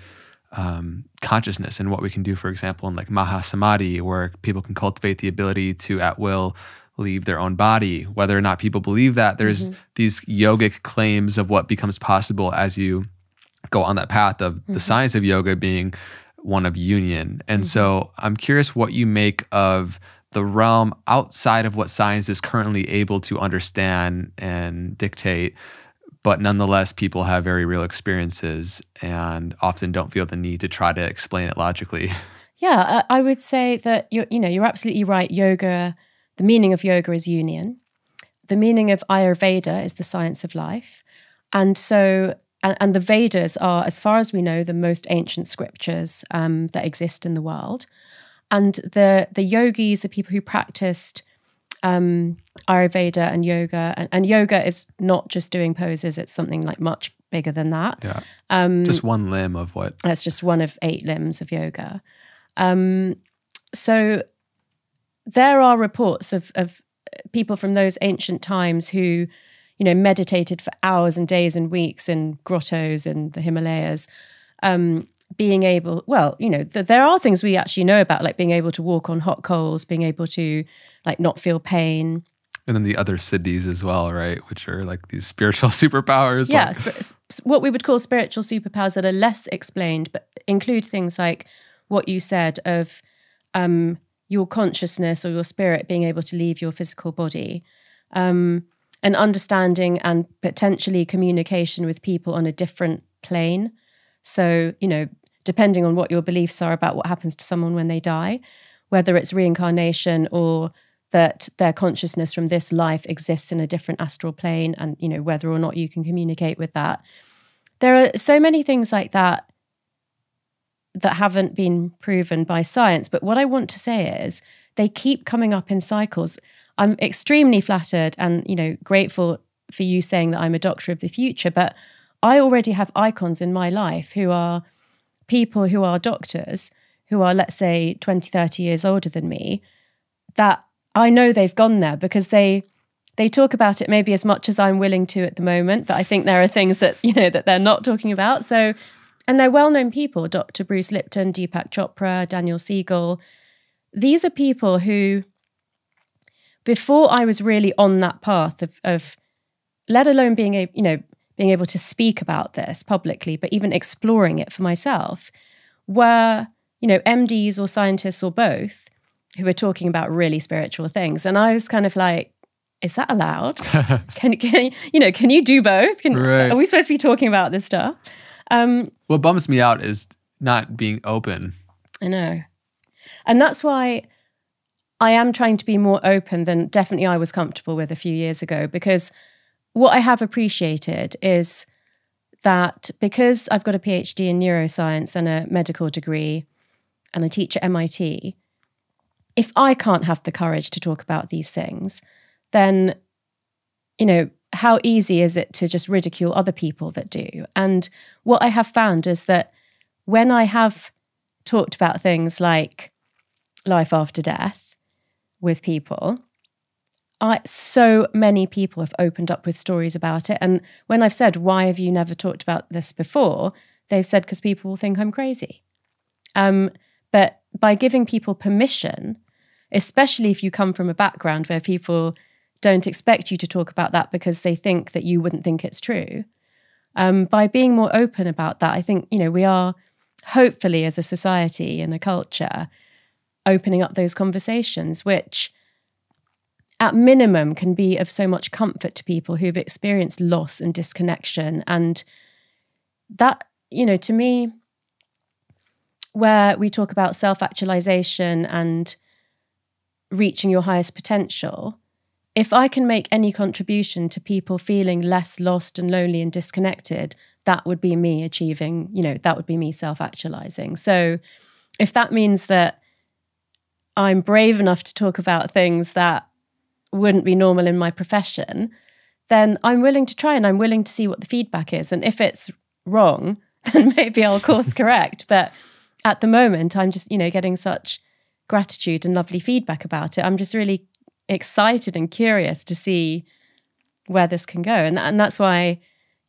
consciousness and what we can do, for example, in like Maha Samadhi, where people can cultivate the ability to at will leave their own body. Whether or not people believe that, there's these yogic claims of what becomes possible as you go on that path of the science of yoga being one of union. And so I'm curious what you make of the realm outside of what science is currently able to understand and dictate, but nonetheless, people have very real experiences and often don't feel the need to try to explain it logically. Yeah, I would say that you're absolutely right. Yoga, the meaning of yoga is union. The meaning of Ayurveda is the science of life. And so, and the Vedas are, as far as we know, the most ancient scriptures that exist in the world. And the yogis, the people who practiced Ayurveda and yoga, and yoga is not just doing poses, it's something like much bigger than that. Yeah. Just one limb of what? That's just one of 8 limbs of yoga. So there are reports of people from those ancient times who, meditated for hours and days and weeks in grottos in the Himalayas, being able, there are things we actually know about, like being able to walk on hot coals, being able to like not feel pain. And then the other siddhis as well, right? Which are like these spiritual superpowers. Yeah, what we would call spiritual superpowers that are less explained, but include things like what you said of your consciousness or your spirit being able to leave your physical body, and understanding and potentially communication with people on a different plane. So, depending on what your beliefs are about what happens to someone when they die, whether it's reincarnation or that their consciousness from this life exists in a different astral plane, and, whether or not you can communicate with that. There are so many things like that that haven't been proven by science. But what I want to say is they keep coming up in cycles. I'm extremely flattered and, grateful for you saying that I'm a doctor of the future, but I already have icons in my life who are people who are doctors, who are, let's say, 20, 30 years older than me, that I know they've gone there because they talk about it maybe as much as I'm willing to at the moment, but I think there are things that, that they're not talking about. So, and they're well-known people, Dr. Bruce Lipton, Deepak Chopra, Daniel Siegel. These are people who, before I was really on that path of let alone being able to speak about this publicly, but even exploring it for myself, were, MDs or scientists or both who were talking about really spiritual things. And I was kind of like, is that allowed? Can you do both? Right. Are we supposed to be talking about this stuff? What bums me out is not being open. I know. And that's why I am trying to be more open than definitely I was comfortable with a few years ago, because what I have appreciated is that because I've got a PhD in neuroscience and a medical degree and I teach at MIT, if I can't have the courage to talk about these things, then, how easy is it to just ridicule other people that do? And what I have found is that when I have talked about things like life after death with people, so many people have opened up with stories about it. And when I've said, why have you never talked about this before? They've said, because people will think I'm crazy. But by giving people permission, especially if you come from a background where people don't expect you to talk about that because they think that you wouldn't think it's true, by being more open about that, I think, we are hopefully as a society and a culture opening up those conversations, which at minimum can be of so much comfort to people who've experienced loss and disconnection. And that, to me, where we talk about self-actualization and reaching your highest potential, if I can make any contribution to people feeling less lost and lonely and disconnected, that would be me achieving, that would be me self-actualizing. So if that means that I'm brave enough to talk about things that wouldn't be normal in my profession, then I'm willing to try and I'm willing to see what the feedback is. And if it's wrong, then maybe I'll course correct. But at the moment, I'm just, getting such gratitude and lovely feedback about it. I'm just really excited and curious to see where this can go. And that's why,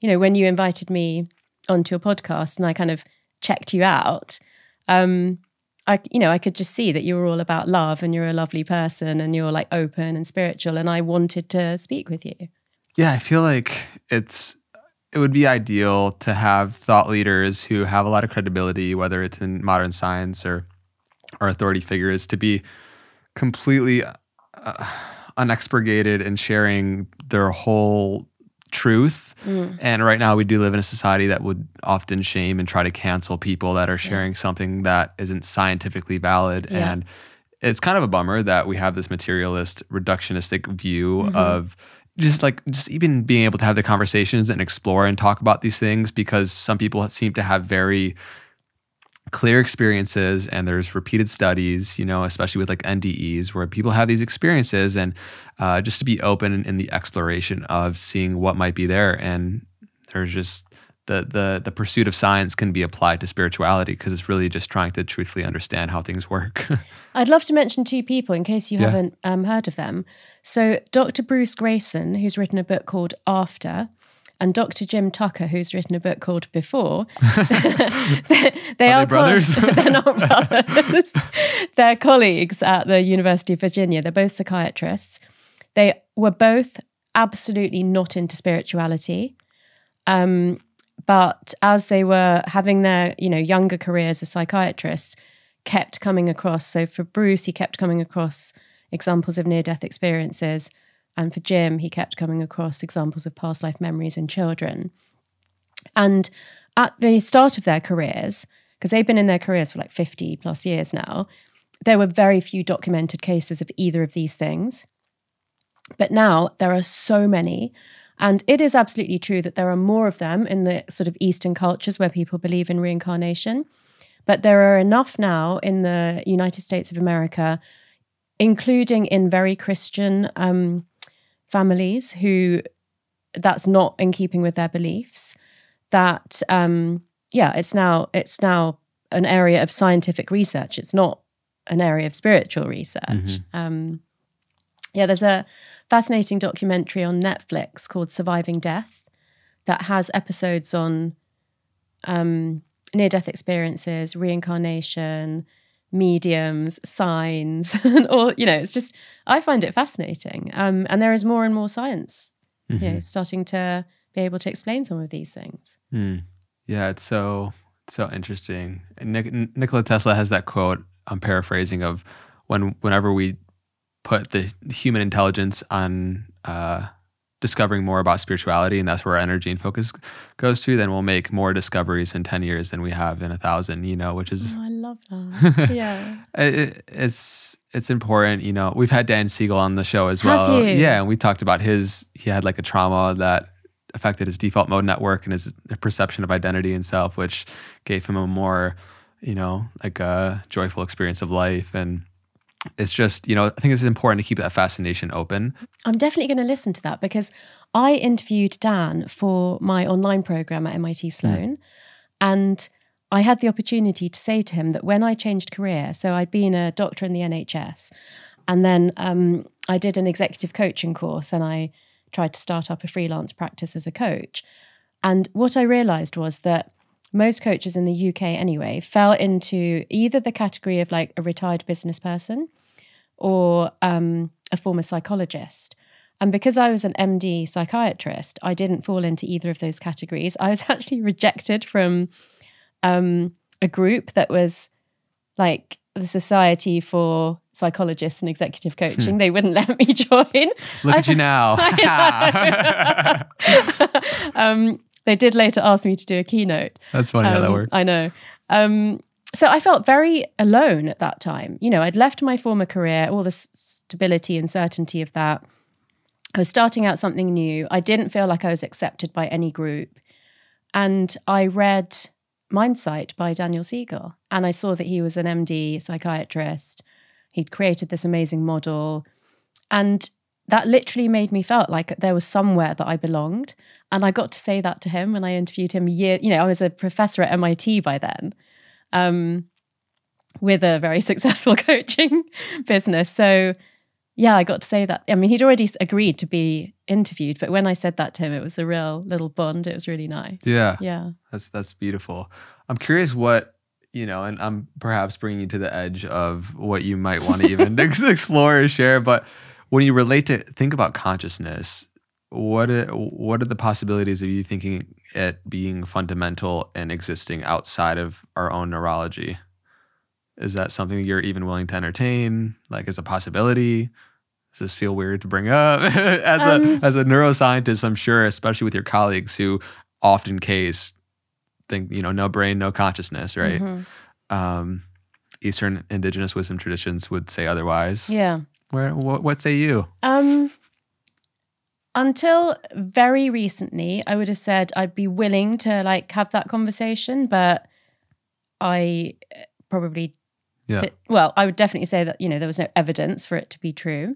when you invited me onto your podcast and I kind of checked you out, I could just see that you were all about love and you're a lovely person and you're like open and spiritual, and I wanted to speak with you. Yeah, I feel like it would be ideal to have thought leaders who have a lot of credibility, whether it's in modern science or authority figures, to be completely unexpurgated and sharing their whole truth. And right now we do live in a society that would often shame and try to cancel people that are sharing something that isn't scientifically valid. And it's kind of a bummer that we have this materialist, reductionistic view of just even being able to have the conversations and explore and talk about these things, because some people seem to have very clear experiences, and there's repeated studies, especially with like NDEs, where people have these experiences, and just to be open in the exploration of seeing what might be there. And there's just the pursuit of science can be applied to spirituality, because it's really just trying to truthfully understand how things work. I'd love to mention two people in case you haven't heard of them. So Dr. Bruce Grayson, who's written a book called After, and Dr. Jim Tucker, who's written a book called Before. They are brothers? They're not brothers. They're colleagues at the University of Virginia. They're both psychiatrists. They were both absolutely not into spirituality. But as they were having their, younger careers as psychiatrists, kept coming across. So for Bruce, he kept coming across examples of near-death experiences. And for Jim, he kept coming across examples of past life memories in children. And at the start of their careers, because they've been in their careers for like 50 plus years now, there were very few documented cases of either of these things. But now there are so many. And it is absolutely true that there are more of them in the sort of Eastern cultures where people believe in reincarnation. But there are enough now in the United States of America, including in very Christian families who that's not in keeping with their beliefs, that it's now an area of scientific research. It's not an area of spiritual research. There's a fascinating documentary on Netflix called Surviving Death that has episodes on near-death experiences, reincarnation, mediums, signs, and all, it's just, I find it fascinating. And there is more and more science, starting to be able to explain some of these things. Yeah, it's so interesting. And Nikola Tesla has that quote, I'm paraphrasing, of whenever we put the human intelligence on discovering more about spirituality, and that's where our energy and focus goes to, then we'll make more discoveries in 10 years than we have in 1,000, which is... Oh, I love that. Yeah. It's important, We've had Dan Siegel on the show as well. Have you? Yeah, and we talked about he had like a trauma that affected his default mode network and his perception of identity and self, which gave him a more, like a joyful experience of life. And it's just, I think it's important to keep that fascination open. I'm definitely going to listen to that because I interviewed Dan for my online program at MIT Sloan. And I had the opportunity to say to him that when I changed career, so I'd been a doctor in the NHS, and then I did an executive coaching course and I tried to start up a freelance practice as a coach. And what I realized was that most coaches in the UK anyway fell into either the category of like a retired business person or a former psychologist. And because I was an MD psychiatrist, I didn't fall into either of those categories. I was actually rejected from a group that was like the Society for Psychologists and Executive Coaching. They wouldn't let me join. Look at you now. They did later ask me to do a keynote. That's funny how that works. I know. So I felt very alone at that time. I'd left my former career, all the stability and certainty of that. I was starting out something new. I didn't feel like I was accepted by any group. And I read Mindsight by Daniel Siegel. And I saw that he was an MD psychiatrist. He'd created this amazing model. And that literally made me feel like there was somewhere that I belonged. And I got to say that to him when I interviewed him I was a professor at MIT by then, with a very successful coaching business. So yeah, I got to say that. I mean, he'd already agreed to be interviewed, but when I said that to him, it was a real little bond. It was really nice. Yeah. Yeah. That's beautiful. I'm curious what, and I'm perhaps bringing you to the edge of what you might want to even explore or share, but when you think about consciousness, what are the possibilities of you thinking it being fundamental and existing outside of our own neurology? Is that something you're even willing to entertain, like as a possibility? Does this feel weird to bring up? as a neuroscientist, I'm sure, especially with your colleagues who often think, no brain, no consciousness, right? Mm-hmm. Eastern Indigenous wisdom traditions would say otherwise. Yeah. What say you? Until very recently, I would have said I'd be willing to like have that conversation, but I probably... Yeah. I would definitely say that, there was no evidence for it to be true.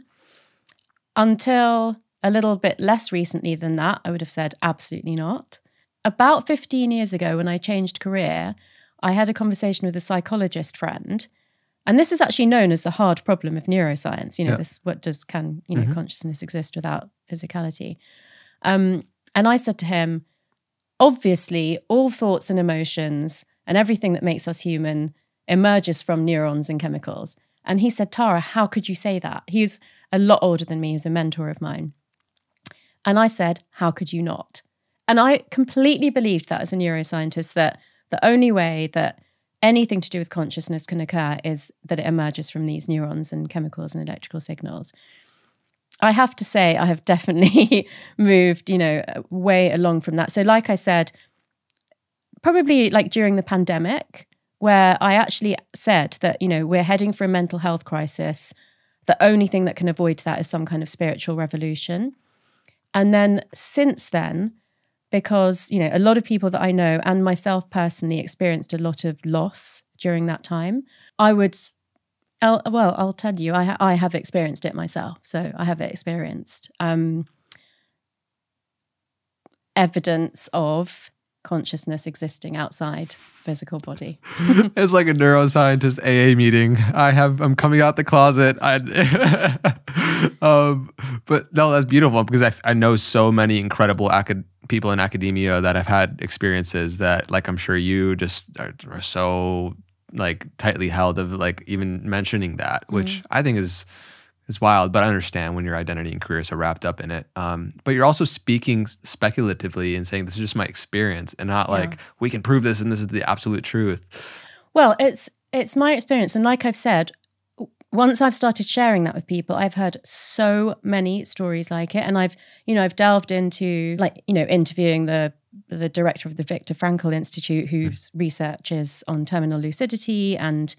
Until a little bit less recently than that, I would have said absolutely not. About 15 years ago, when I changed career, I had a conversation with a psychologist friend. And this is actually known as the hard problem of neuroscience. Can consciousness exist without physicality? And I said to him, obviously, all thoughts and emotions and everything that makes us human emerges from neurons and chemicals. And he said, Tara, how could you say that? He's a lot older than me. He was a mentor of mine. And I said, how could you not? And I completely believed that as a neuroscientist, that the only way that anything to do with consciousness can occur is that it emerges from these neurons and chemicals and electrical signals. I have to say, I have definitely moved, way along from that. So like I said, probably like during the pandemic, where I actually said that, we're heading for a mental health crisis. The only thing that can avoid that is some kind of spiritual revolution. And then since then, because, a lot of people that I know and myself personally experienced a lot of loss during that time, I'll tell you, I have experienced it myself. So I have experienced evidence of consciousness existing outside physical body. It's like a neuroscientist AA meeting. I'm coming out the closet. But no, that's beautiful because I know so many incredible people in academia that have had experiences that, like, I'm sure you just are so like tightly held of like even mentioning that, which I think is wild, but I understand when your identity and career is so wrapped up in it. But you're also speaking speculatively and saying this is just my experience and not like we can prove this and this is the absolute truth. Well, it's my experience. And like I've said, once I've started sharing that with people, I've heard so many stories like it. And I've delved into interviewing the director of the Viktor Frankl Institute, whose research is on terminal lucidity, and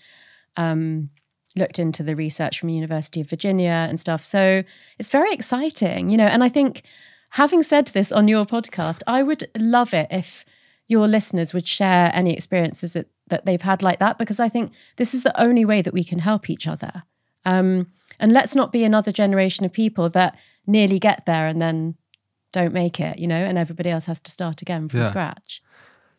looked into the research from University of Virginia and stuff. So it's very exciting, and I think, having said this on your podcast, I would love it if your listeners would share any experiences that they've had like that, because I think this is the only way that we can help each other. And let's not be another generation of people that nearly get there and then don't make it, and everybody else has to start again from scratch.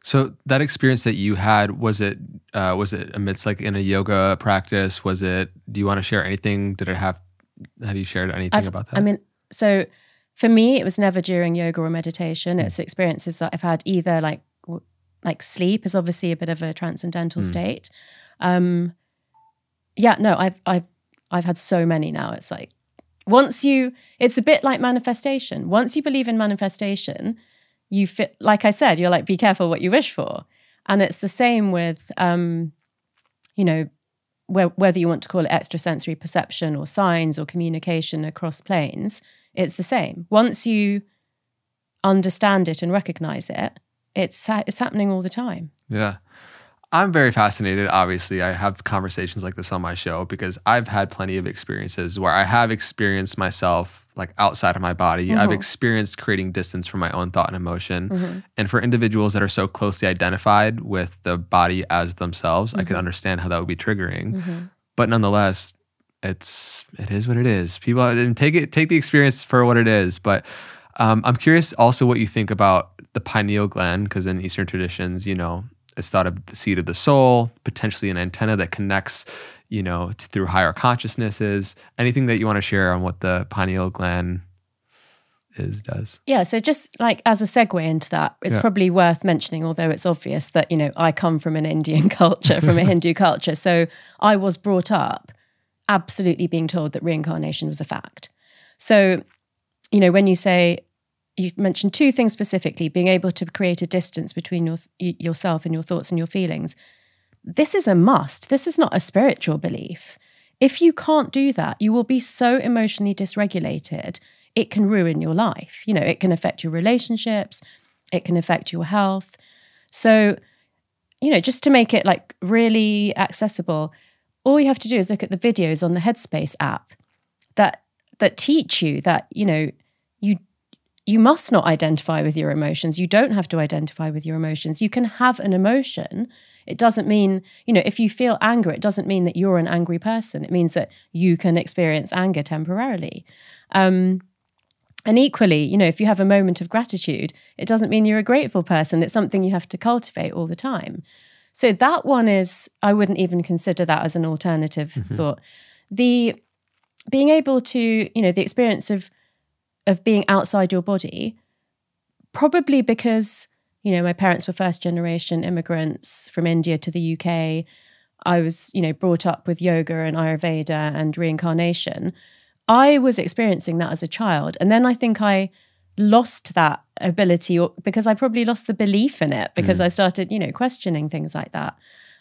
So that experience that you had, was it amidst like in a yoga practice? Do you want to share anything? Have you shared anything about that? I mean, so for me, it was never during yoga or meditation. It's experiences that I've had, either like sleep is obviously a bit of a transcendental state. I've had so many now. It's like, it's a bit like manifestation. Once you believe in manifestation, you fit, like I said, you're like, be careful what you wish for. And it's the same with, whether you want to call it extrasensory perception or signs or communication across planes, it's the same. Once you understand it and recognize it, it's happening all the time. Yeah. I'm very fascinated. Obviously, I have conversations like this on my show because I've had plenty of experiences where I have experienced myself like outside of my body. I've experienced creating distance from my own thought and emotion. And for individuals that are so closely identified with the body as themselves, I could understand how that would be triggering. But nonetheless, it is what it is. People take the experience for what it is. But I'm curious also what you think about the pineal gland, because in Eastern traditions, it's thought of the seat of the soul, potentially an antenna that connects, through higher consciousnesses. Anything that you want to share on what the pineal gland does? Yeah, so just like as a segue into that, it's probably worth mentioning, although it's obvious that, I come from an Indian culture, from a Hindu culture. So I was brought up absolutely being told that reincarnation was a fact. So, when you mentioned two things specifically, being able to create a distance between yourself and your thoughts and your feelings. This is a must. This is not a spiritual belief. If you can't do that, you will be so emotionally dysregulated, it can ruin your life. It can affect your relationships, it can affect your health. So, just to make it like really accessible, all you have to do is look at the videos on the Headspace app that teach you that, you must not identify with your emotions. You don't have to identify with your emotions. You can have an emotion. It doesn't mean, if you feel anger, it doesn't mean that you're an angry person. It means that you can experience anger temporarily. And equally, if you have a moment of gratitude, it doesn't mean you're a grateful person. It's something you have to cultivate all the time. So that one I wouldn't even consider that as an alternative thought. The being able to, the experience of being outside your body, probably because, my parents were first generation immigrants from India to the UK. I was, brought up with yoga and Ayurveda and reincarnation. I was experiencing that as a child. And then I think I lost that ability, because I probably lost the belief in it, because I started, questioning things like that.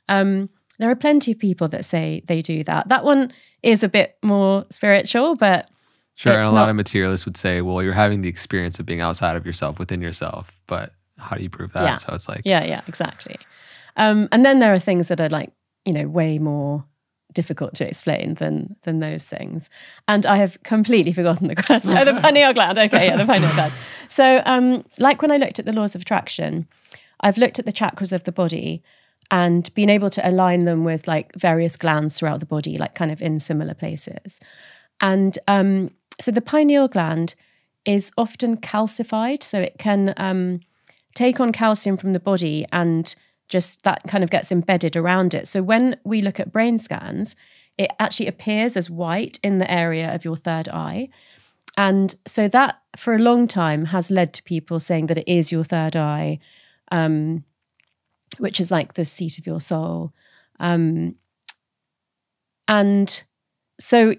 There are plenty of people that say they do that. That one is a bit more spiritual, but sure, and a lot of materialists would say, well, you're having the experience of being outside of yourself, within yourself, but how do you prove that? Yeah. So it's like... Yeah, exactly. And then there are things that are like, way more difficult to explain than those things. And I have completely forgotten the question. The pineal gland. Okay, the pineal gland. So like when I looked at the laws of attraction, I've looked at the chakras of the body and been able to align them with like various glands throughout the body, like kind of in similar places. And so the pineal gland is often calcified, so it can take on calcium from the body, and just that kind of gets embedded around it. So when we look at brain scans, it actually appears as white in the area of your third eye. And so that, for a long time, has led to people saying that it is your third eye, which is like the seat of your soul. And so...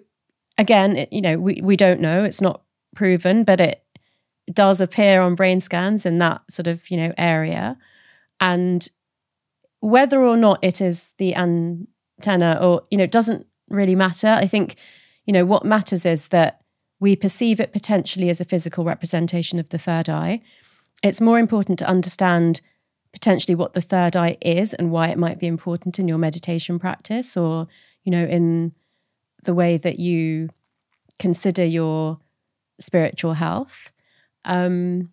Again, we don't know, it's not proven, but it does appear on brain scans in that sort of, area. And whether or not it is the antenna or, doesn't really matter. I think, what matters is that we perceive it potentially as a physical representation of the third eye. It's more important to understand potentially what the third eye is and why it might be important in your meditation practice, or, in the way that you consider your spiritual health. I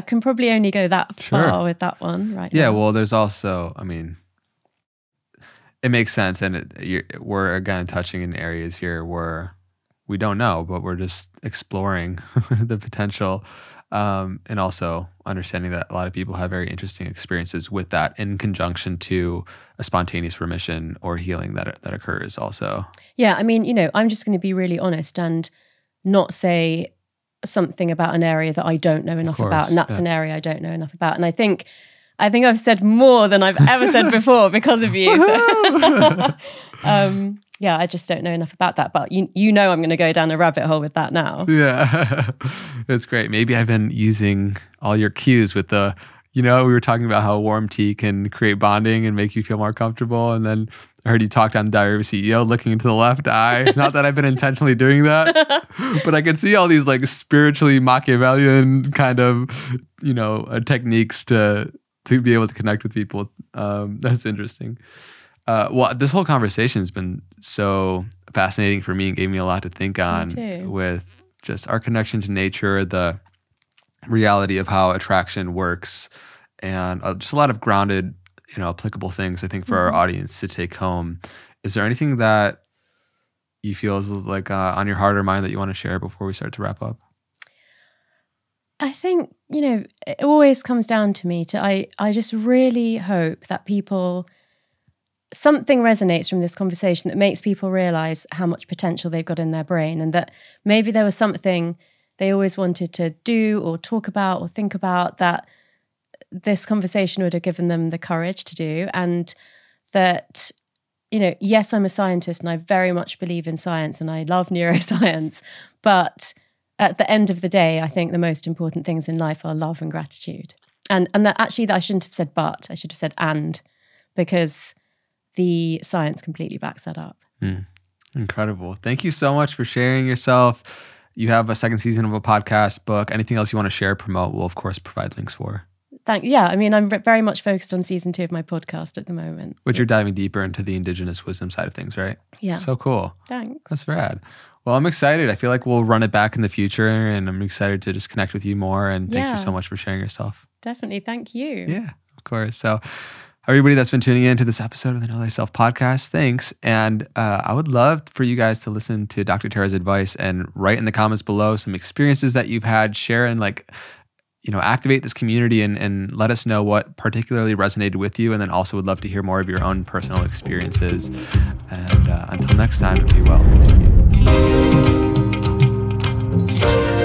can probably only go that far with that one right now. Yeah, well, there's also, it makes sense. And we're, again, touching in areas here where we don't know, but we're just exploring the potential. And also understanding that a lot of people have very interesting experiences with that in conjunction to a spontaneous remission or healing that occurs also. Yeah, I'm just going to be really honest and not say something about an area that I don't know enough about, and that's an area I don't know enough about. And I think I've said more than I've ever said before because of you. So. I just don't know enough about that. But I'm going to go down a rabbit hole with that now. Yeah, that's great. Maybe I've been using all your cues with we were talking about how warm tea can create bonding and make you feel more comfortable. And then I heard you talked on Diary of a CEO looking into the left eye. Not that I've been intentionally doing that, but I can see all these like spiritually Machiavellian kind of, techniques to be able to connect with people. That's interesting. Well, this whole conversation has been so fascinating for me and gave me a lot to think on with just our connection to nature, the reality of how attraction works, and just a lot of grounded, applicable things, I think, for our audience to take home. Is there anything that you feel is like on your heart or mind that you want to share before we start to wrap up? I think, it always comes down to me I just really hope that something resonates from this conversation that makes people realize how much potential they've got in their brain, and that maybe there was something they always wanted to do or talk about or think about that this conversation would have given them the courage to do. And that, yes, I'm a scientist and I very much believe in science and I love neuroscience, but at the end of the day, I think the most important things in life are love and gratitude. And that actually, I shouldn't have said but, I should have said and, because the science completely backs that up. Incredible. Thank you so much for sharing yourself. You have a second season of a podcast, book. Anything else you want to share, promote, we'll of course provide links for. I'm very much focused on season 2 of my podcast at the moment. But you're diving deeper into the Indigenous wisdom side of things, right? Yeah. So cool. Thanks. That's rad. Well, I'm excited. I feel like we'll run it back in the future, and I'm excited to just connect with you more. And thank you so much for sharing yourself. Definitely. Thank you. Yeah, of course. So everybody that's been tuning in to this episode of the Know Thyself podcast, thanks. And I would love for you guys to listen to Dr. Tara's advice and write in the comments below some experiences that you've had, share and activate this community and let us know what particularly resonated with you. And then also would love to hear more of your own personal experiences. And until next time, be well. Thank you.